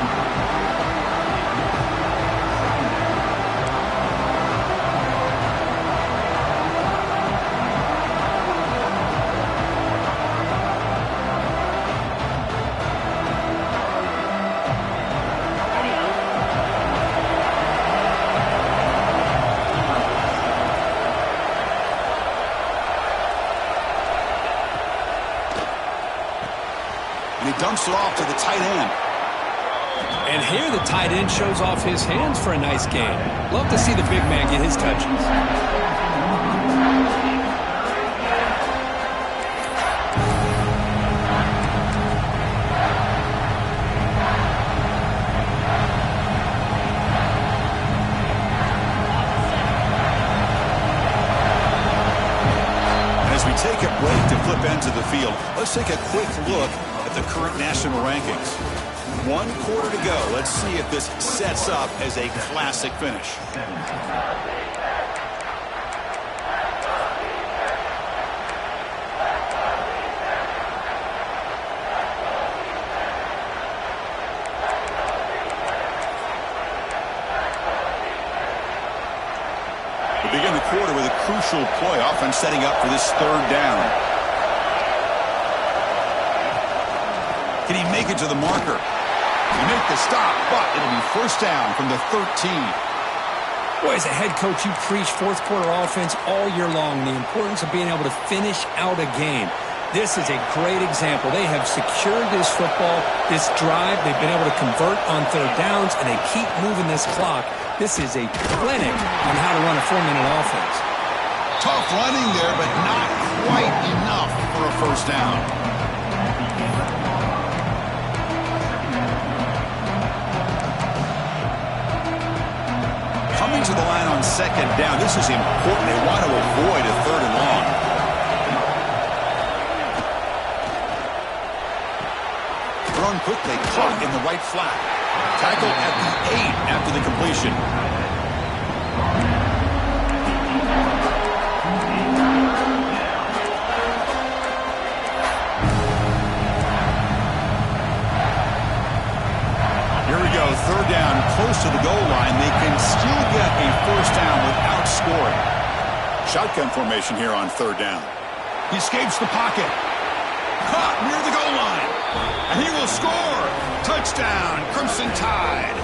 Dumps it off to the tight end. And here the tight end shows off his hands for a nice game. Love to see the big man get his touches. As we take a break to flip into the field, let's take a quick look at the current national rankings. 1 quarter to go. Let's see if this sets up as a classic finish. We begin the quarter with a crucial play, offense setting up for this third down. Can he make it to the marker? He make the stop, but it'll be first down from the 13. Boy, as a head coach, you preach fourth quarter offense all year long, the importance of being able to finish out a game. This is a great example. They have secured this football, this drive. They've been able to convert on third downs, and they keep moving this clock. This is a clinic on how to run a 4-minute offense. Tough running there, but not quite enough for a first down. Coming to the line on second down. This is important. They want to avoid a third and long. Thrown quickly, caught in the right flat. Tackled at the 8 after the completion. Third down, close to the goal line. They can still get a first down without scoring. Shotgun formation here on third down. He escapes the pocket. Caught near the goal line. And he will score. Touchdown, Crimson Tide.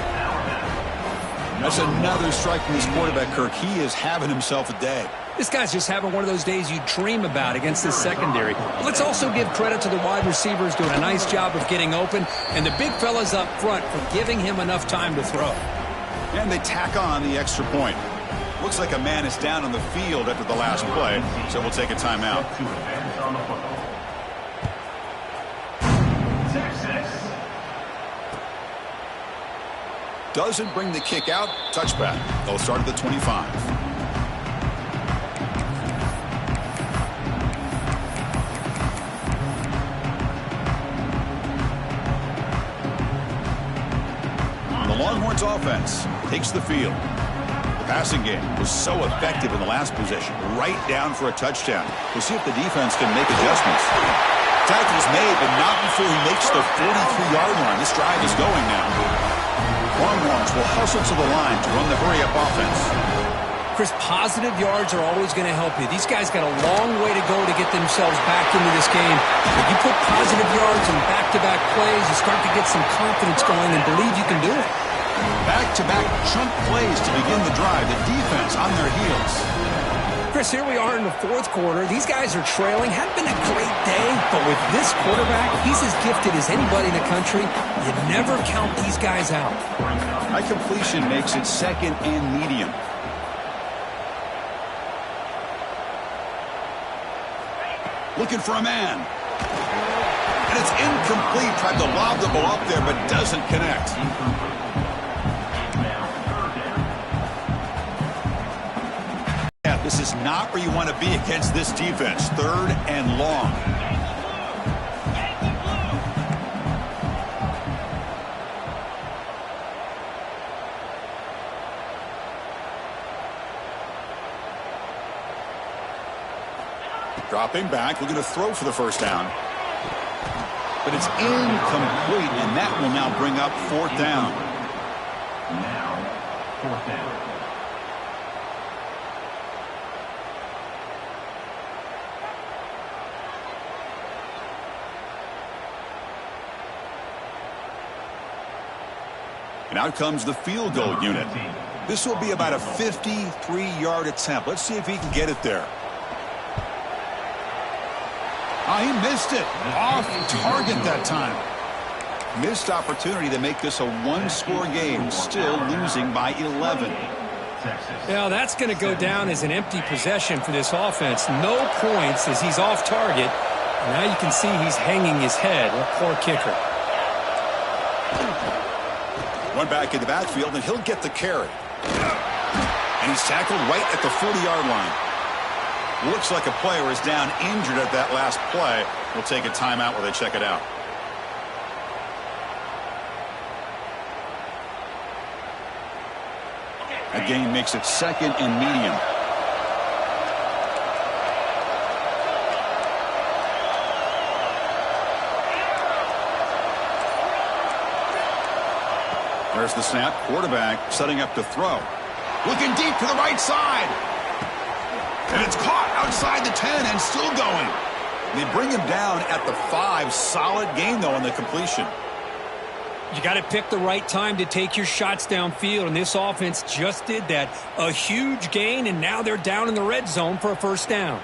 That's another strike from this quarterback, Kirk. He is having himself a day. This guy's just having one of those days you dream about against this secondary. Let's also give credit to the wide receivers doing a nice job of getting open, and the big fellas up front for giving him enough time to throw. And they tack on the extra point. Looks like a man is down on the field after the last play, so we'll take a timeout. Doesn't bring the kick out. Touchback. They'll start at the 25. Longhorns offense takes the field. The passing game was so effective in the last possession, right down for a touchdown. We'll see if the defense can make adjustments. Tackle's made, but not before he makes the 43-yard line. This drive is going now. Longhorns will hustle to the line to run the hurry-up offense. Chris, positive yards are always going to help you. These guys got a long way to go to get themselves back into this game. If you put positive yards in back-to-back plays, you start to get some confidence going and believe you can do it. Back-to-back chunk plays to begin the drive. The defense on their heels. Chris, here we are in the fourth quarter. These guys are trailing. Hadn't been a great day, but with this quarterback, he's as gifted as anybody in the country. You never count these guys out. High completion makes it second and medium. Looking for a man. And it's incomplete. Tried to lob the ball up there, but doesn't connect. This is not where you want to be against this defense. Third and long. Dropping back, looking to throw for the first down. But it's incomplete, and that will now bring up fourth down. Now, fourth down. And out comes the field goal unit. This will be about a 53-yard attempt. Let's see if he can get it there. Oh, he missed it. Off target that time. Missed opportunity to make this a one-score game. Still losing by 11. Now that's going to go down as an empty possession for this offense. No points as he's off target. And now you can see he's hanging his head. What poor kicker. One back in the backfield, and he'll get the carry. And he's tackled right at the 40-yard line. Looks like a player is down injured at that last play. We'll take a timeout while they check it out. A gain makes it second and medium. There's the snap. Quarterback setting up to throw. Looking deep to the right side. And it's caught outside the 10 and still going. They bring him down at the 5. Solid game, though, on the completion. You got to pick the right time to take your shots downfield, and this offense just did that. A huge gain, and now they're down in the red zone for a first down.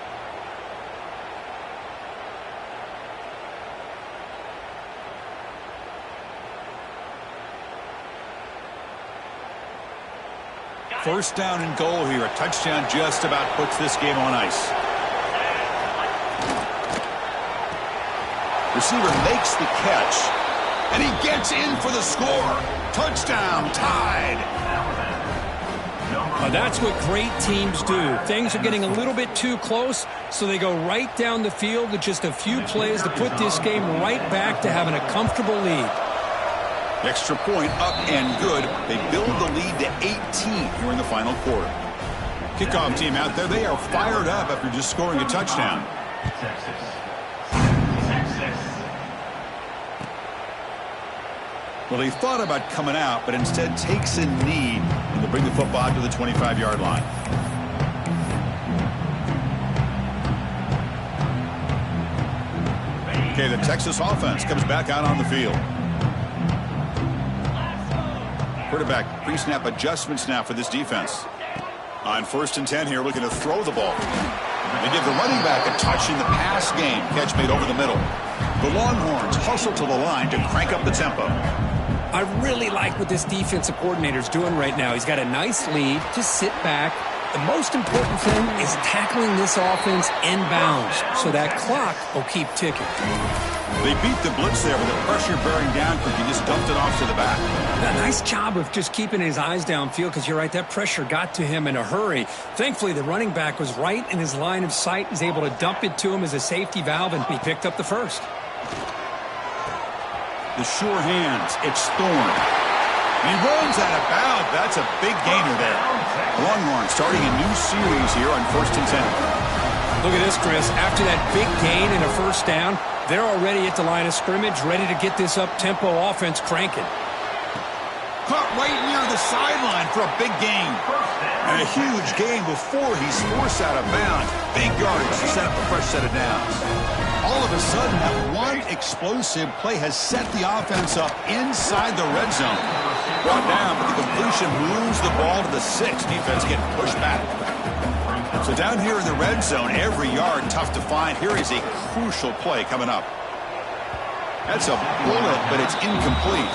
First down and goal here. A touchdown just about puts this game on ice. Receiver makes the catch. And he gets in for the score. Touchdown, tied. That's what great teams do. Things are getting a little bit too close, so they go right down the field with just a few plays to put this game right back to having a comfortable lead. Extra point up and good. They build the lead to 18 here in the final quarter. Kickoff team out there. They are fired up after just scoring a touchdown. Texas. Well, he thought about coming out, but instead takes a knee and to bring the football to the 25-yard line. Okay, the Texas offense comes back out on the field. Quarterback pre-snap adjustments now for this defense. On 1st and 10 here, looking to throw the ball. They give the running back a touch in the pass game. Catch made over the middle. The Longhorns hustle to the line to crank up the tempo. I really like what this defensive coordinator's doing right now. He's got a nice lead. Just sit back. The most important thing is tackling this offense inbounds so that clock will keep ticking. They beat the blitz there with the pressure bearing down because he just dumped it off to the back. A nice job of just keeping his eyes downfield because you're right, that pressure got to him in a hurry. Thankfully, the running back was right in his line of sight. He's able to dump it to him as a safety valve, and he picked up the first. The sure hands. It's Thorne. He runs out of bounds. That's a big gainer there. Longhorns starting a new series here on 1st and 10. Look at this, Chris. After that big gain and a first down, they're already at the line of scrimmage, ready to get this up-tempo offense cranking. Caught right near the sideline for a big gain. And a huge gain before he's forced out of bounds. Big yardage to set up a fresh set of downs. All of a sudden, that one explosive play has set the offense up inside the red zone. Brought down, but the completion moves the ball to the 6. Defense getting pushed back. So down here in the red zone, every yard tough to find. Here is a crucial play coming up. That's a bullet, but it's incomplete.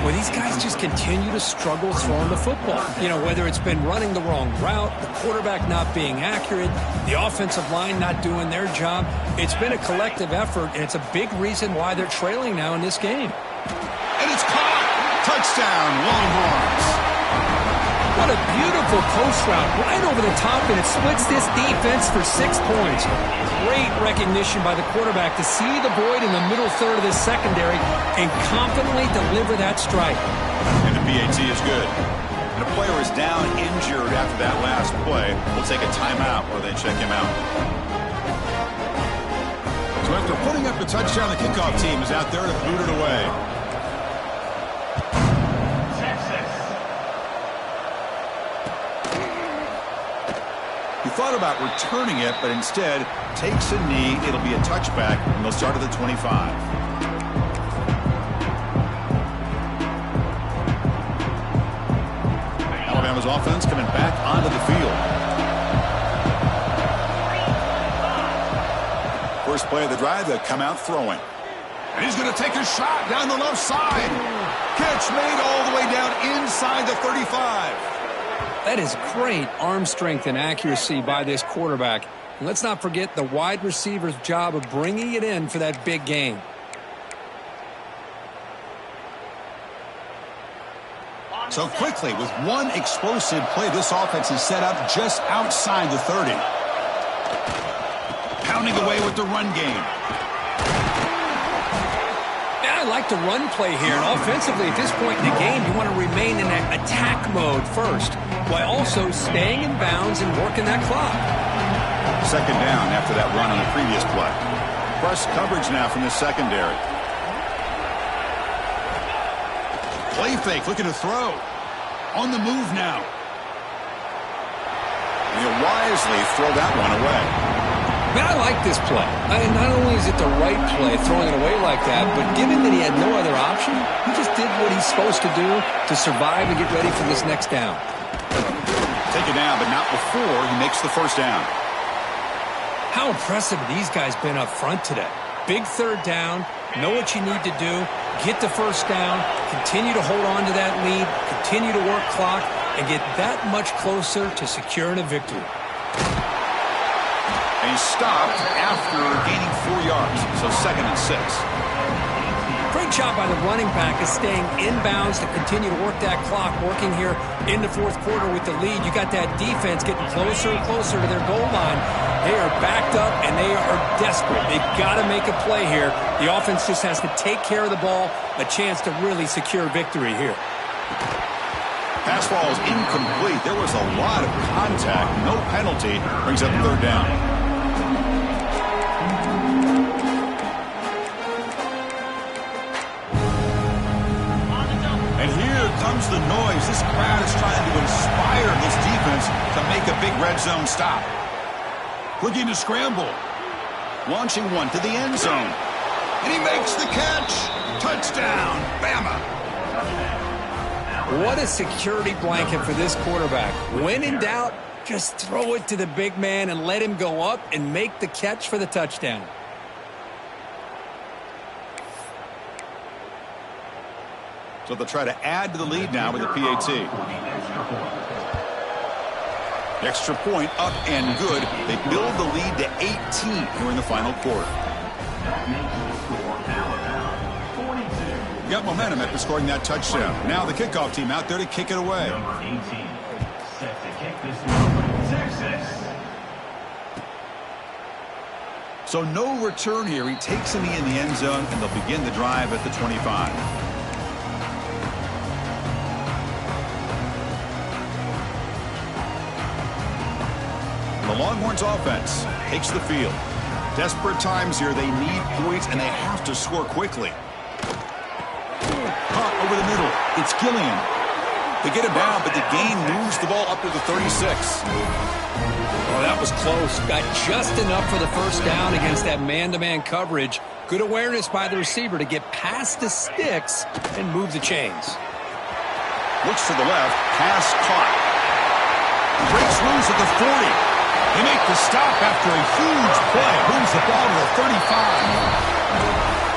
Well, these guys just continue to struggle throwing the football. You know, whether it's been running the wrong route, the quarterback not being accurate, the offensive line not doing their job. It's been a collective effort, and it's a big reason why they're trailing now in this game. And it's caught. Touchdown, Longhorns. What a beautiful post route right over the top, and it splits this defense for 6 points. Great recognition by the quarterback to see the void in the middle third of this secondary and confidently deliver that strike. And the PAT is good. And a player is down injured after that last play. We'll take a timeout while they check him out. So after putting up the touchdown, the kickoff team is out there to boot it away. He thought about returning it, but instead takes a knee. It'll be a touchback, and they'll start at the 25. Alabama's offense coming back onto the field. First play of the drive, they'll come out throwing. And he's going to take a shot down the left side. Catch made all the way down inside the 35. That is great arm strength and accuracy by this quarterback. And let's not forget the wide receiver's job of bringing it in for that big gain. So quickly, with one explosive play, this offense is set up just outside the 30. Pounding away with the run game. I like the run play here, and offensively at this point in the game, you want to remain in that attack mode first, while also staying in bounds and working that clock. Second down after that run on the previous play. Press coverage now from the secondary. Play fake, looking to throw. On the move now. And he'll wisely throw that one away. Man, I like this play. Not only is it the right play, throwing it away like that, but given that he had no other option, he just did what he's supposed to do to survive and get ready for this next down. Take it down, but not before he makes the first down. How impressive have these guys been up front today? Big third down, know what you need to do, get the first down, continue to hold on to that lead, continue to work clock, and get that much closer to securing a victory. And he stopped after gaining 4 yards, so 2nd and 6. Great job by the running back of staying inbounds to continue to work that clock, working here in the fourth quarter with the lead. You got that defense getting closer and closer to their goal line. They are backed up, and they are desperate. They've got to make a play here. The offense just has to take care of the ball, a chance to really secure victory here. Pass ball is incomplete. There was a lot of contact. No penalty. Brings up third down. And here comes the noise. This crowd is trying to inspire this defense to make a big red zone stop. Looking to scramble. Launching one to the end zone. And he makes the catch. Touchdown, Bama. What a security blanket for this quarterback. When in doubt, just throw it to the big man and let him go up and make the catch for the touchdown. So they'll try to add to the lead now with the PAT. The extra point up and good. They build the lead to 18 here in the final quarter. Got momentum after scoring that touchdown. Now the kickoff team out there to kick it away. Number 18, set to kick this one, Texas. So no return here. He takes a knee in the end zone, and they'll begin the drive at the 25. The Longhorns offense takes the field. Desperate times here. They need points, and they have to score quickly. Caught over the middle. It's Gillian. They get him down, but the gain moves the ball up to the 36. Oh, that was close. Got just enough for the first down against that man-to-man coverage. Good awareness by the receiver to get past the sticks and move the chains. Looks to the left. Pass caught. Breaks loose at the 40. They make the stop after a huge play. Moves the ball to the 35.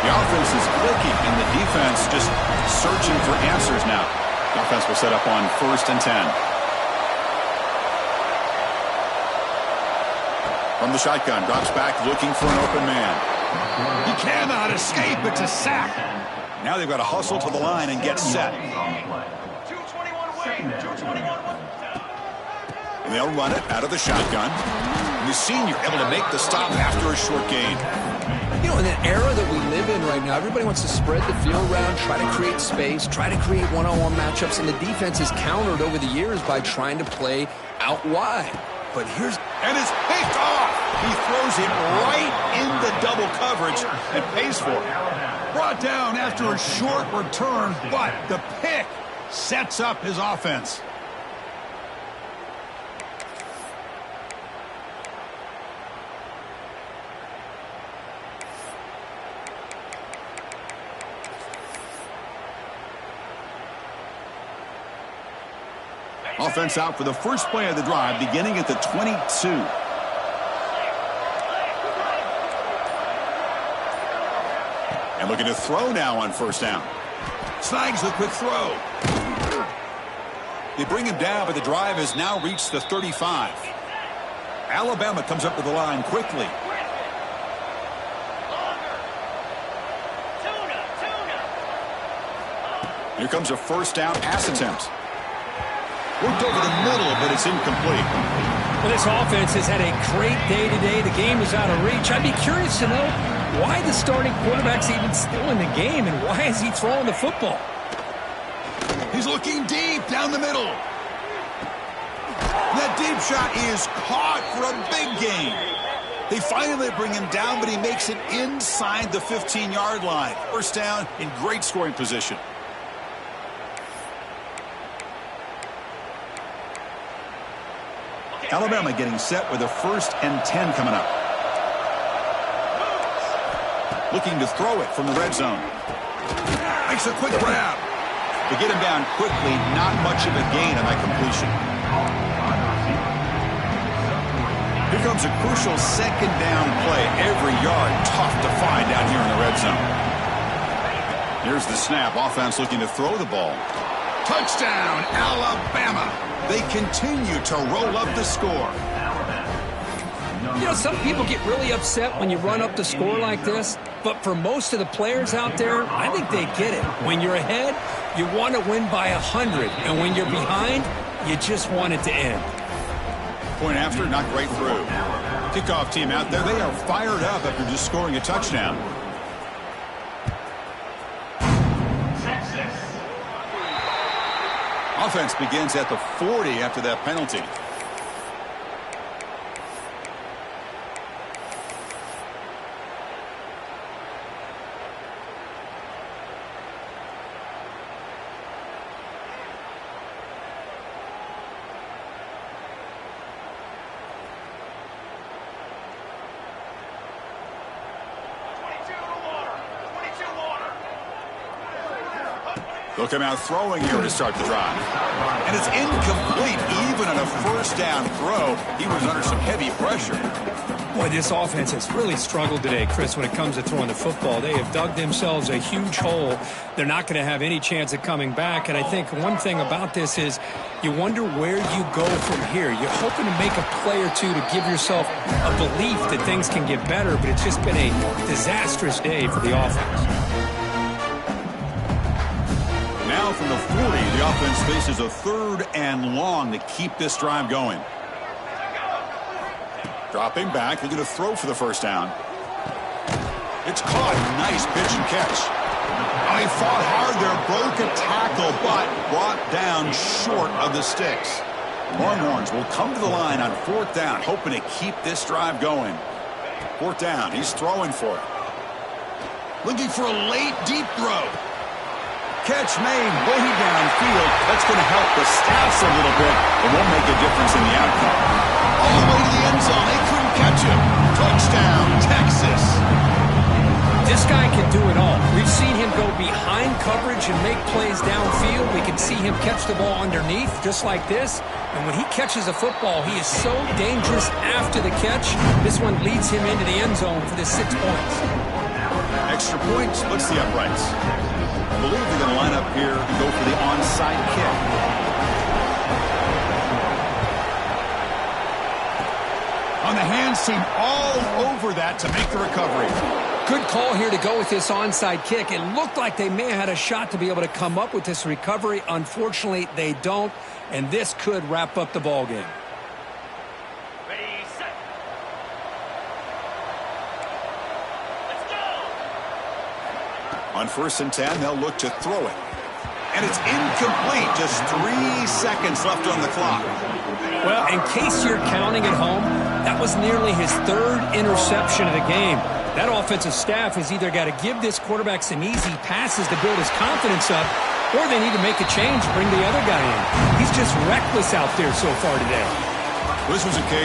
The offense is clicking, and the defense just searching for answers now. The offense will set up on 1st and 10. From the shotgun, drops back looking for an open man. He cannot escape. It's a sack. Now they've got to hustle to the line and get set. And they'll run it out of the shotgun. And the senior able to make the stop after a short gain. You know, in an era that we live in right now, everybody wants to spread the field around, try to create space, try to create one-on-one matchups, and the defense is countered over the years by trying to play out wide. But here's... And it's picked off. He throws it right in the double coverage and pays for it. Brought down after a short return, but the pick sets up his offense. Offense out for the first play of the drive, beginning at the 22. And looking to throw now on 1st down. Snags the quick throw. They bring him down, but the drive has now reached the 35. Alabama comes up with the line quickly. Here comes a 1st down pass attempt. Worked over the middle, but it's incomplete. Well, this offense has had a great day today. The game is out of reach. I'd be curious to know why the starting quarterback's even still in the game, and why is he throwing the football? He's looking deep down the middle. That deep shot is caught for a big gain. They finally bring him down, but he makes it inside the 15-yard line. 1st down in great scoring position. Alabama getting set with a 1st and 10 coming up. Looking to throw it from the red zone. Makes a quick grab. To get him down quickly, not much of a gain on that completion. Here comes a crucial 2nd down play. Every yard tough to find down here in the red zone. Here's the snap. Offense looking to throw the ball. Touchdown, Alabama. They continue to roll up the score. You know, some people get really upset when you run up the score like this, but for most of the players out there, I think they get it. When you're ahead, you want to win by 100, and when you're behind, you just want it to end. Point after, not right through. Kickoff team out there, they are fired up after just scoring a touchdown. Offense begins at the 40 after that penalty. They'll come out throwing here to start the drive. And it's incomplete. Even on a 1st down throw, he was under some heavy pressure. Boy, this offense has really struggled today, Chris, when it comes to throwing the football. They have dug themselves a huge hole. They're not going to have any chance of coming back. And I think one thing about this is you wonder where you go from here. You're hoping to make a play or two to give yourself a belief that things can get better, but it's just been a disastrous day for the offense. Now from the 40, the offense faces a 3rd and long to keep this drive going. Dropping back, looking to throw for the 1st down. It's caught. Nice pitch and catch. Oh, he fought hard there, broke a tackle, but brought down short of the sticks. Longhorns will come to the line on 4th down, hoping to keep this drive going. 4th down, he's throwing for it. Looking for a late, deep throw. Catch made way downfield. That's going to help the stats a little bit, but won't make a difference in the outcome. All the way to the end zone. They couldn't catch him. Touchdown, Texas. This guy can do it all. We've seen him go behind coverage and make plays downfield. We can see him catch the ball underneath, just like this. And when he catches a football, he is so dangerous after the catch. This one leads him into the end zone for the 6 points. Extra point splits the uprights. I believe they're going to line up here and go for the onside kick. On the hands team all over that to make the recovery. Good call here to go with this onside kick. It looked like they may have had a shot to be able to come up with this recovery. Unfortunately, they don't, and this could wrap up the ball game. Ready, set. Let's go. On 1st and 10, they'll look to throw it. And it's incomplete. Just 3 seconds left on the clock. Well, in case you're counting at home, that was nearly his 3rd interception of the game. That offensive staff has either got to give this quarterback some easy passes to build his confidence up, or they need to make a change, bring the other guy in. He's just reckless out there so far today. This was a case